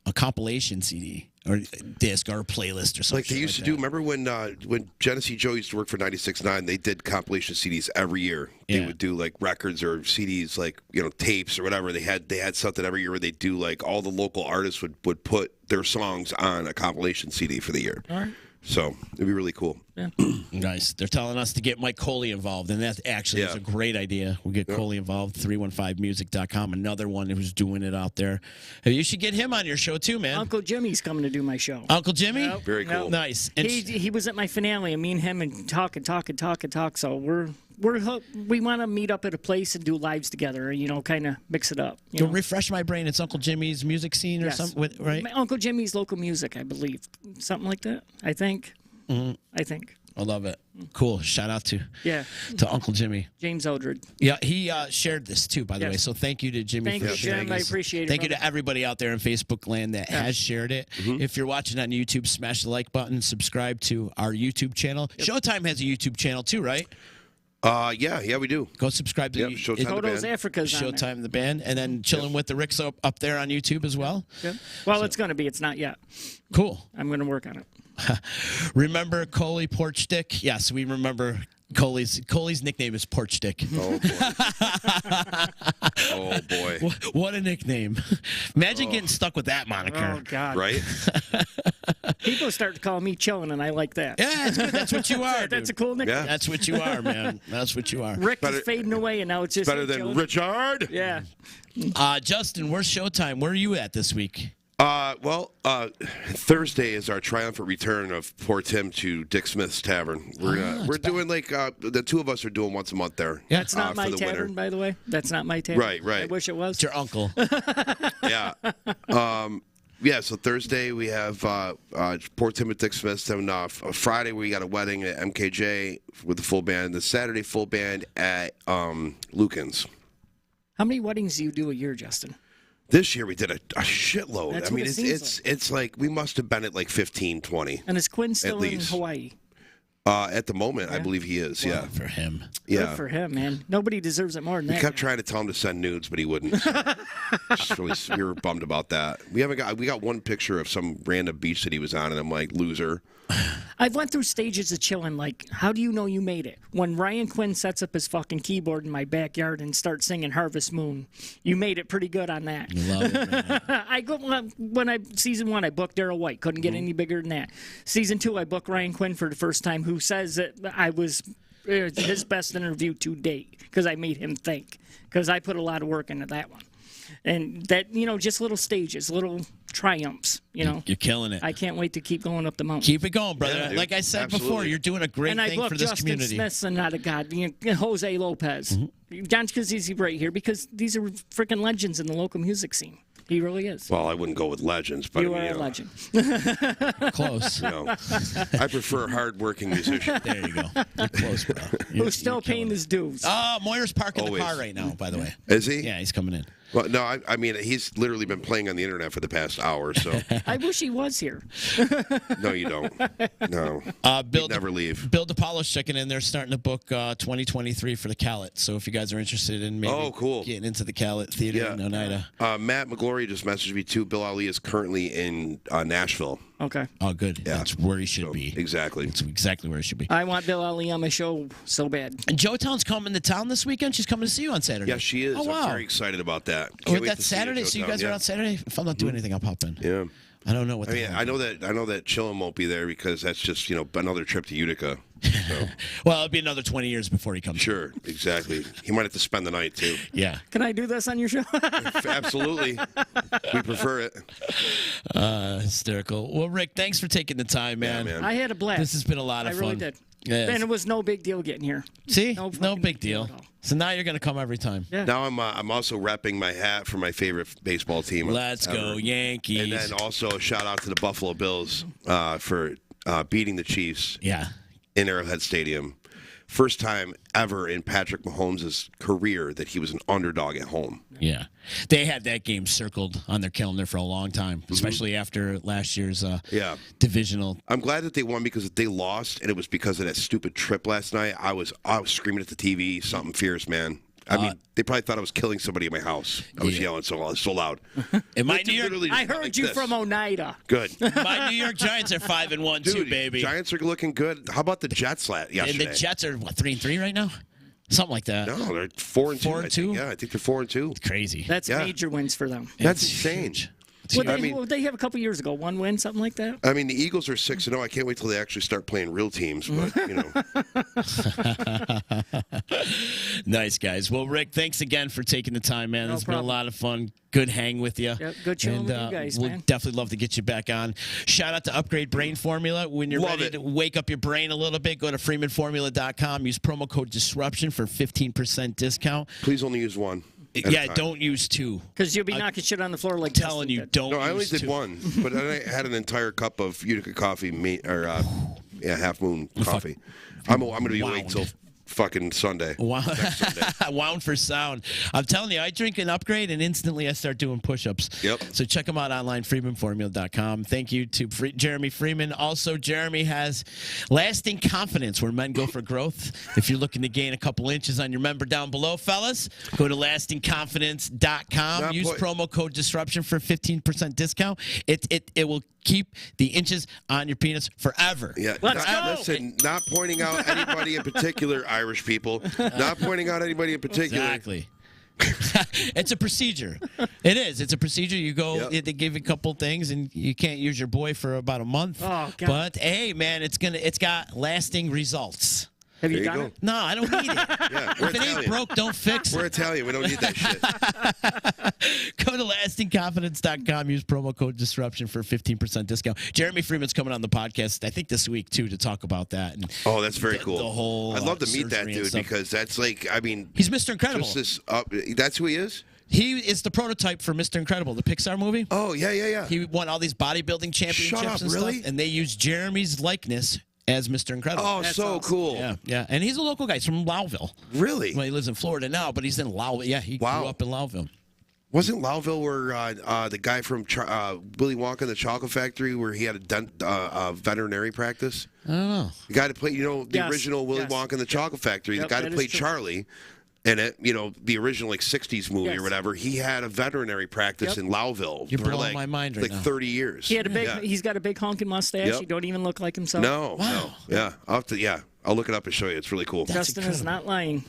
[SPEAKER 1] A compilation CD or disc or a playlist or something.
[SPEAKER 3] Like they used to do. Remember when Genesee Joe used to work for 96.9? They did compilation CDs every year. They
[SPEAKER 1] Yeah.
[SPEAKER 3] would do like records or CDs, like tapes or whatever. They had something every year where they do like all the local artists would put their songs on a compilation CD for the year.
[SPEAKER 2] All right.
[SPEAKER 3] So it'd be really cool.
[SPEAKER 2] Yeah.
[SPEAKER 1] Nice. They're telling us to get Mike Coley involved, and that actually is
[SPEAKER 3] Yeah.
[SPEAKER 1] a great idea. We'll get Coley involved, 315music.com, another one who's doing it out there. Hey, you should get him on your show tw, man.
[SPEAKER 2] Uncle Jimmy's coming to do my show.
[SPEAKER 1] Uncle Jimmy?
[SPEAKER 2] Yep.
[SPEAKER 3] Very cool.
[SPEAKER 2] Yep.
[SPEAKER 1] Nice. And
[SPEAKER 2] He was at my finale, and me and him and talk. So we want to meet up at a place and do lives together. Kind of mix it up.
[SPEAKER 1] to refresh my brain, it's Uncle Jimmy's music scene or
[SPEAKER 2] Yes.
[SPEAKER 1] something, right?
[SPEAKER 2] Uncle Jimmy's local music, I believe, something like that. I think. I think.
[SPEAKER 1] I love it. Cool. Shout out to Uncle Jimmy.
[SPEAKER 2] James Eldred.
[SPEAKER 1] Yeah, he shared this too, by the way. So thank you to Jimmy
[SPEAKER 2] Thank
[SPEAKER 1] for
[SPEAKER 2] you,
[SPEAKER 1] sharing
[SPEAKER 2] Jim. I
[SPEAKER 1] this.
[SPEAKER 2] appreciate it.
[SPEAKER 1] Thank you
[SPEAKER 2] brother.
[SPEAKER 1] to everybody out there in Facebook land that has shared it. If you're watching on YouTube, smash the like button, subscribe to our YouTube channel. Showtime has a YouTube channel too, right?
[SPEAKER 3] Yeah, we do.
[SPEAKER 1] Go subscribe to
[SPEAKER 3] Yep, Showtime the
[SPEAKER 2] Photos
[SPEAKER 3] band.
[SPEAKER 2] Africa's on there.
[SPEAKER 1] Showtime the band, and then chilling with the Ricks up there on YouTube as well.
[SPEAKER 2] Yep. Well, it's going to be. It's not yet.
[SPEAKER 1] Cool.
[SPEAKER 2] I'm going to work on it.
[SPEAKER 1] Remember Coley Porch Stick? Yes, we remember Coley's nickname is Porch Stick.
[SPEAKER 3] Oh boy. Oh boy.
[SPEAKER 1] What a nickname! Imagine getting stuck with that moniker.
[SPEAKER 2] Oh God.
[SPEAKER 3] Right?
[SPEAKER 2] People start to call me Chillin, and I like that.
[SPEAKER 1] Yeah, that's good. That's what you are.
[SPEAKER 2] That's a
[SPEAKER 1] dude.
[SPEAKER 2] cool nickname.
[SPEAKER 3] Yeah.
[SPEAKER 1] That's what you are, man. That's what you are.
[SPEAKER 2] Rick
[SPEAKER 3] Better-
[SPEAKER 2] is fading away, and now it's just
[SPEAKER 3] Better
[SPEAKER 2] hey,
[SPEAKER 3] than
[SPEAKER 2] Chillin.
[SPEAKER 3] Richard.
[SPEAKER 2] Yeah.
[SPEAKER 1] Justin, where's Showtime? Where are you at this week?
[SPEAKER 3] Thursday is our triumphant return of poor Tim to Dick Smith's Tavern. We're doing like the two of us are doing once a month there.
[SPEAKER 1] Yeah.
[SPEAKER 2] That's not my
[SPEAKER 3] for the
[SPEAKER 2] tavern,
[SPEAKER 3] winter.
[SPEAKER 2] by the way. That's not my tavern.
[SPEAKER 3] Right.
[SPEAKER 2] I wish it was.
[SPEAKER 1] It's your uncle.
[SPEAKER 3] Yeah. Yeah, so Thursday we have poor Tim at Dick Smith's. Then Friday we got a wedding at MKJ with the full band. The Saturday full band at Lucan's.
[SPEAKER 2] How many weddings do you do a year, Justin?
[SPEAKER 3] This year we did a shitload.
[SPEAKER 2] That's
[SPEAKER 3] I
[SPEAKER 2] what
[SPEAKER 3] mean,
[SPEAKER 2] it seems
[SPEAKER 3] it's like we must have been at like 15, 20.
[SPEAKER 2] And is Quinn still in
[SPEAKER 3] least.
[SPEAKER 2] Hawaii?
[SPEAKER 3] At the moment, I believe he is. Yeah,
[SPEAKER 1] For him.
[SPEAKER 3] yeah.
[SPEAKER 2] Good for him, man. Nobody deserves it more than
[SPEAKER 3] We
[SPEAKER 2] that.
[SPEAKER 3] kept
[SPEAKER 2] guy.
[SPEAKER 3] trying to tell him to send nudes, but he wouldn't. Just really, we were bummed about that. We got one picture of some random beach that he was on, and I'm like, loser.
[SPEAKER 2] I've went through stages of chilling. Like, how do you know you made it? When Ryan Quinn sets up his fucking keyboard in my backyard and starts singing Harvest Moon, you made it pretty good on that.
[SPEAKER 1] Love it, man.
[SPEAKER 2] Season 1, I booked Daryl White. Couldn't get any bigger than that. Season 2, I booked Ryan Quinn for the first time, who says that I was his best interview to date because I made him think. Because I put a lot of work into that one. And that, just little stages, little triumphs,
[SPEAKER 1] You're killing it.
[SPEAKER 2] I can't wait to keep going up the mountain.
[SPEAKER 1] Keep it going, brother.
[SPEAKER 3] Yeah, dude.
[SPEAKER 1] Like I said before,
[SPEAKER 3] Absolutely.
[SPEAKER 1] you're doing a great
[SPEAKER 2] And I
[SPEAKER 1] thing for
[SPEAKER 2] booked
[SPEAKER 1] this
[SPEAKER 2] Justin
[SPEAKER 1] community.
[SPEAKER 2] Smith's and not a god, Jose Lopez, John Scazzisi right here, because these are freaking legends in the local music scene. He really is.
[SPEAKER 3] Well, I wouldn't go with legends, but
[SPEAKER 2] You
[SPEAKER 3] I mean,
[SPEAKER 2] are a legend.
[SPEAKER 1] Close.
[SPEAKER 3] I prefer hard-working musicians.
[SPEAKER 1] There you go. You're close, bro. You're
[SPEAKER 2] Who's still paying his dues.
[SPEAKER 1] Moyer's parking the
[SPEAKER 3] Always.
[SPEAKER 1] car right now, by the way.
[SPEAKER 3] Is he?
[SPEAKER 1] Yeah, he's coming in.
[SPEAKER 3] Well, no, I mean, he's literally been playing on the internet for the past hour, so
[SPEAKER 2] I wish he was here.
[SPEAKER 3] no, you don't. No.
[SPEAKER 1] Bill
[SPEAKER 3] Never leave.
[SPEAKER 1] Bill DePaulo's checking in. They're starting to book 2023 for the Calet. So if you guys are interested in maybe
[SPEAKER 3] cool.
[SPEAKER 1] getting into the Calet Theater
[SPEAKER 3] Yeah.
[SPEAKER 1] in Oneida.
[SPEAKER 3] Matt McGlory just messaged me, too. Bill Ali is currently in Nashville.
[SPEAKER 2] Okay.
[SPEAKER 1] Oh, good.
[SPEAKER 3] Yeah.
[SPEAKER 1] That's where he should
[SPEAKER 3] So,
[SPEAKER 1] be.
[SPEAKER 3] exactly.
[SPEAKER 1] That's exactly where he should be.
[SPEAKER 2] I want Bill Ali on my show so bad.
[SPEAKER 1] And Joetown's coming to town this weekend. She's coming to see you on Saturday.
[SPEAKER 3] Yeah, she is.
[SPEAKER 1] Oh, wow.
[SPEAKER 3] I'm very excited about that.
[SPEAKER 1] Oh,
[SPEAKER 3] Can't wait
[SPEAKER 1] that's
[SPEAKER 3] to see you,
[SPEAKER 1] Saturday. So you
[SPEAKER 3] Joetown.
[SPEAKER 1] guys are
[SPEAKER 3] Yeah.
[SPEAKER 1] out Saturday. If I'm not doing anything, I'll pop in.
[SPEAKER 3] Yeah.
[SPEAKER 1] I don't know what.
[SPEAKER 3] I mean, I know that Chillin won't be there because that's just another trip to Utica. So.
[SPEAKER 1] Well, it'll be another 20 years before he comes.
[SPEAKER 3] Sure, exactly. He might have to spend the night too.
[SPEAKER 1] Yeah.
[SPEAKER 2] Can I do this on your show?
[SPEAKER 3] Absolutely, we prefer it.
[SPEAKER 1] Hysterical. Well, Rick, thanks for taking the time, man.
[SPEAKER 3] Yeah, man.
[SPEAKER 2] I had a blast.
[SPEAKER 1] This has been a lot of
[SPEAKER 2] I
[SPEAKER 1] fun.
[SPEAKER 2] really did.
[SPEAKER 1] Yes.
[SPEAKER 2] And it was no big deal getting here.
[SPEAKER 1] See,
[SPEAKER 2] No
[SPEAKER 1] no
[SPEAKER 2] fucking
[SPEAKER 1] big deal.
[SPEAKER 2] at all.
[SPEAKER 1] So now you're going to come every time.
[SPEAKER 2] Yeah.
[SPEAKER 3] Now I'm also repping my hat for my favorite baseball team.
[SPEAKER 1] Let's go,
[SPEAKER 3] ever.
[SPEAKER 1] Yankees.
[SPEAKER 3] And then also a shout out to the Buffalo Bills for beating the Chiefs
[SPEAKER 1] Yeah.
[SPEAKER 3] in Arrowhead Stadium. first time ever in Patrick Mahomes' career that he was an underdog at home.
[SPEAKER 1] Yeah. They had that game circled on their calendar for a long time, especially after last year's divisional.
[SPEAKER 3] I'm glad that they won because if they lost and it was because of that stupid trip last night, I was screaming at the TV, something fierce, man. I mean, they probably thought I was killing somebody in my house. I was yelling so loud.
[SPEAKER 1] And my New York,
[SPEAKER 2] I heard you from Oneida.
[SPEAKER 3] Good.
[SPEAKER 1] my New York Giants are 5-1 too, baby.
[SPEAKER 3] Giants are looking good. How about the Jets yesterday?
[SPEAKER 1] And the Jets are what, 3-3 right now? Something like that.
[SPEAKER 3] No, they're 4-2.
[SPEAKER 1] 4-2?
[SPEAKER 3] Yeah, I think they're 4-2.
[SPEAKER 1] Crazy.
[SPEAKER 2] That's major wins for them.
[SPEAKER 3] That's insane.
[SPEAKER 2] Well, they have a couple years ago, one win, something like that.
[SPEAKER 3] I mean, the Eagles are 6-0. I can't wait till they actually start playing real teams. But
[SPEAKER 1] Nice, guys. Well, Rick, thanks again for taking the time, man.
[SPEAKER 2] No
[SPEAKER 1] It's
[SPEAKER 2] problem.
[SPEAKER 1] been a lot of fun. Good hang with you.
[SPEAKER 2] Yep, good chilling with you guys,
[SPEAKER 1] we'll
[SPEAKER 2] man.
[SPEAKER 1] definitely love to get you back on. Shout out to Upgrade Brain Formula. When you're ready to wake up your brain a little bit, go to freemanformula.com. Use promo code DISRUPTION for 15% discount.
[SPEAKER 3] Please only use one.
[SPEAKER 1] Yeah, don't use two.
[SPEAKER 2] Because you'll be knocking shit on the floor like
[SPEAKER 1] telling you, don't.
[SPEAKER 3] No, I only
[SPEAKER 1] use
[SPEAKER 3] did
[SPEAKER 1] two.
[SPEAKER 3] one, but I had an entire cup of Utica coffee, Half Moon coffee. I'm going to be awake till fucking Sunday.
[SPEAKER 1] Wow.
[SPEAKER 3] Next Sunday.
[SPEAKER 1] Wound for sound. I'm telling you, I drink an Upgrade and instantly I start doing push-ups.
[SPEAKER 3] Yep.
[SPEAKER 1] So check them out online, freemanformula.com. Thank you to Jeremy Freeman. Also, Jeremy has Lasting Confidence, where men go for growth. If you're looking to gain a couple inches on your member down below, fellas, go to lastingconfidence.com. Use promo code DISRUPTION for 15% discount. It will keep the inches on your penis forever.
[SPEAKER 3] Yeah.
[SPEAKER 2] Let's go.
[SPEAKER 3] Listen, not pointing out anybody in particular, Irish people. Not pointing out anybody in particular.
[SPEAKER 1] Exactly. It's a procedure. It is. It's a procedure. You go, they give you a couple things, and you can't use your boy for about a month.
[SPEAKER 2] Oh, God.
[SPEAKER 1] But hey, man, it's got lasting results.
[SPEAKER 2] Have you
[SPEAKER 3] There you
[SPEAKER 2] done
[SPEAKER 3] go.
[SPEAKER 2] it?
[SPEAKER 1] No, I don't need it.
[SPEAKER 3] Yeah, we're
[SPEAKER 1] If it ain't
[SPEAKER 3] Italian.
[SPEAKER 1] broke, don't fix
[SPEAKER 3] We're
[SPEAKER 1] it.
[SPEAKER 3] Italian. We don't need that shit.
[SPEAKER 1] Go to lastingconfidence.com. Use promo code DISRUPTION for 15% discount. Jeremy Freeman's coming on the podcast, I think this week, too, to talk about that. And
[SPEAKER 3] Oh, that's very cool.
[SPEAKER 1] The whole
[SPEAKER 3] I'd love to meet that
[SPEAKER 1] surgery and
[SPEAKER 3] dude
[SPEAKER 1] stuff.
[SPEAKER 3] because that's like, I mean,
[SPEAKER 1] He's Mr. Incredible.
[SPEAKER 3] just this, that's who he is?
[SPEAKER 1] He is the prototype for Mr. Incredible, the Pixar movie.
[SPEAKER 3] Oh, yeah.
[SPEAKER 1] He won all these bodybuilding championships
[SPEAKER 3] Shut up,
[SPEAKER 1] and
[SPEAKER 3] really?
[SPEAKER 1] stuff, and they used Jeremy's likeness as Mr. Incredible.
[SPEAKER 3] Oh,
[SPEAKER 2] That's
[SPEAKER 3] so
[SPEAKER 2] awesome.
[SPEAKER 3] cool.
[SPEAKER 1] Yeah, and he's a local guy. He's from Lowville.
[SPEAKER 3] Really?
[SPEAKER 1] Well, he lives in Florida now, but he's in Lowville. Yeah, he grew up in Lowville.
[SPEAKER 3] Wasn't Lowville where the guy from Willy Wonka and the Chocolate Factory, where he had a veterinary practice?
[SPEAKER 1] I don't know.
[SPEAKER 3] The guy to play, the
[SPEAKER 2] Yes,
[SPEAKER 3] original Willy
[SPEAKER 2] yes.
[SPEAKER 3] Wonka and the Chocolate Factory,
[SPEAKER 2] Yep,
[SPEAKER 3] the guy
[SPEAKER 2] that
[SPEAKER 3] that
[SPEAKER 2] is
[SPEAKER 3] played
[SPEAKER 2] true.
[SPEAKER 3] Charlie in it, the original like 60s movie
[SPEAKER 2] Yes.
[SPEAKER 3] or whatever, he had a veterinary practice
[SPEAKER 2] Yep.
[SPEAKER 3] in Lowville
[SPEAKER 1] You're
[SPEAKER 3] for
[SPEAKER 1] blowing my mind right
[SPEAKER 3] like
[SPEAKER 1] now.
[SPEAKER 3] 30 years.
[SPEAKER 2] He had a big.
[SPEAKER 3] Yeah.
[SPEAKER 2] He's got a big honking mustache.
[SPEAKER 3] Yep.
[SPEAKER 2] He don't even look like himself.
[SPEAKER 3] No,
[SPEAKER 1] Wow.
[SPEAKER 3] no. Yeah. I'll look it up and show you. It's really cool.
[SPEAKER 2] Justin is not lying.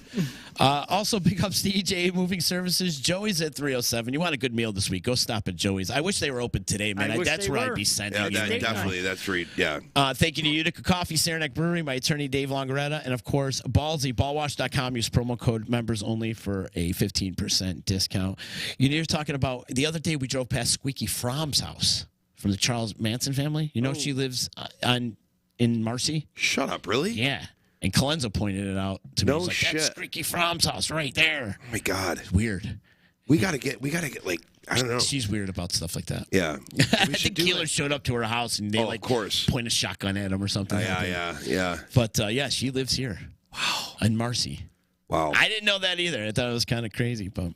[SPEAKER 1] Also, big ups to EJA Moving Services. Joey's at 307. You want a good meal this week? Go stop at Joey's. I wish they were open today, man.
[SPEAKER 2] I wish
[SPEAKER 1] That's
[SPEAKER 2] they
[SPEAKER 1] where
[SPEAKER 2] were.
[SPEAKER 1] I'd be sending
[SPEAKER 3] Yeah,
[SPEAKER 1] you.
[SPEAKER 3] that,
[SPEAKER 2] Steak
[SPEAKER 3] definitely. That's free. Yeah.
[SPEAKER 1] Thank you to Utica Coffee, Saranac Brewery, my attorney Dave Longaretta, and of course, Ballsy, ballwash.com. Use promo code members only for a 15% discount. You're talking about the other day we drove past Squeaky Fromm's house from the Charles Manson family. You know, she lives in Marcy.
[SPEAKER 3] Shut up, really?
[SPEAKER 1] Yeah. And Colenza pointed it out to me.
[SPEAKER 3] No
[SPEAKER 1] He's like,
[SPEAKER 3] shit.
[SPEAKER 1] That's Squeaky Fromm's house right there.
[SPEAKER 3] Oh my God.
[SPEAKER 1] Weird.
[SPEAKER 3] We gotta get like, I don't know.
[SPEAKER 1] She's weird about stuff like that.
[SPEAKER 3] Yeah.
[SPEAKER 1] I
[SPEAKER 3] We should
[SPEAKER 1] think
[SPEAKER 3] do
[SPEAKER 1] Keeler
[SPEAKER 3] it.
[SPEAKER 1] showed up to her house and they
[SPEAKER 3] Oh, of course.
[SPEAKER 1] point a shotgun at him or something.
[SPEAKER 3] Yeah.
[SPEAKER 1] But yeah, she lives here. Wow. In Marcy.
[SPEAKER 3] Wow.
[SPEAKER 1] I didn't know that either. I thought it was kind of crazy, but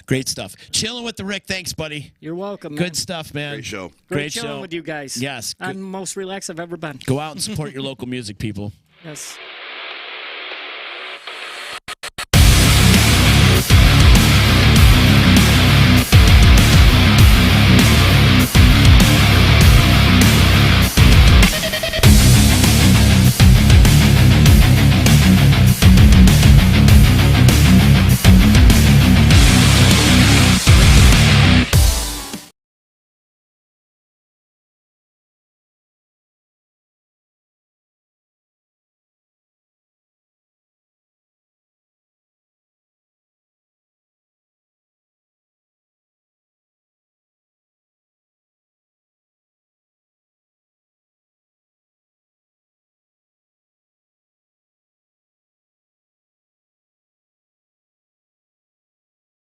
[SPEAKER 1] great stuff. Chilling with the Rick. Thanks, buddy.
[SPEAKER 2] You're welcome.
[SPEAKER 1] Good stuff, man.
[SPEAKER 3] Great show.
[SPEAKER 2] Great
[SPEAKER 1] show
[SPEAKER 2] chilling with you guys.
[SPEAKER 1] Yes.
[SPEAKER 2] I'm most relaxed I've ever been.
[SPEAKER 1] Go out and support your local music, people.
[SPEAKER 2] Yes.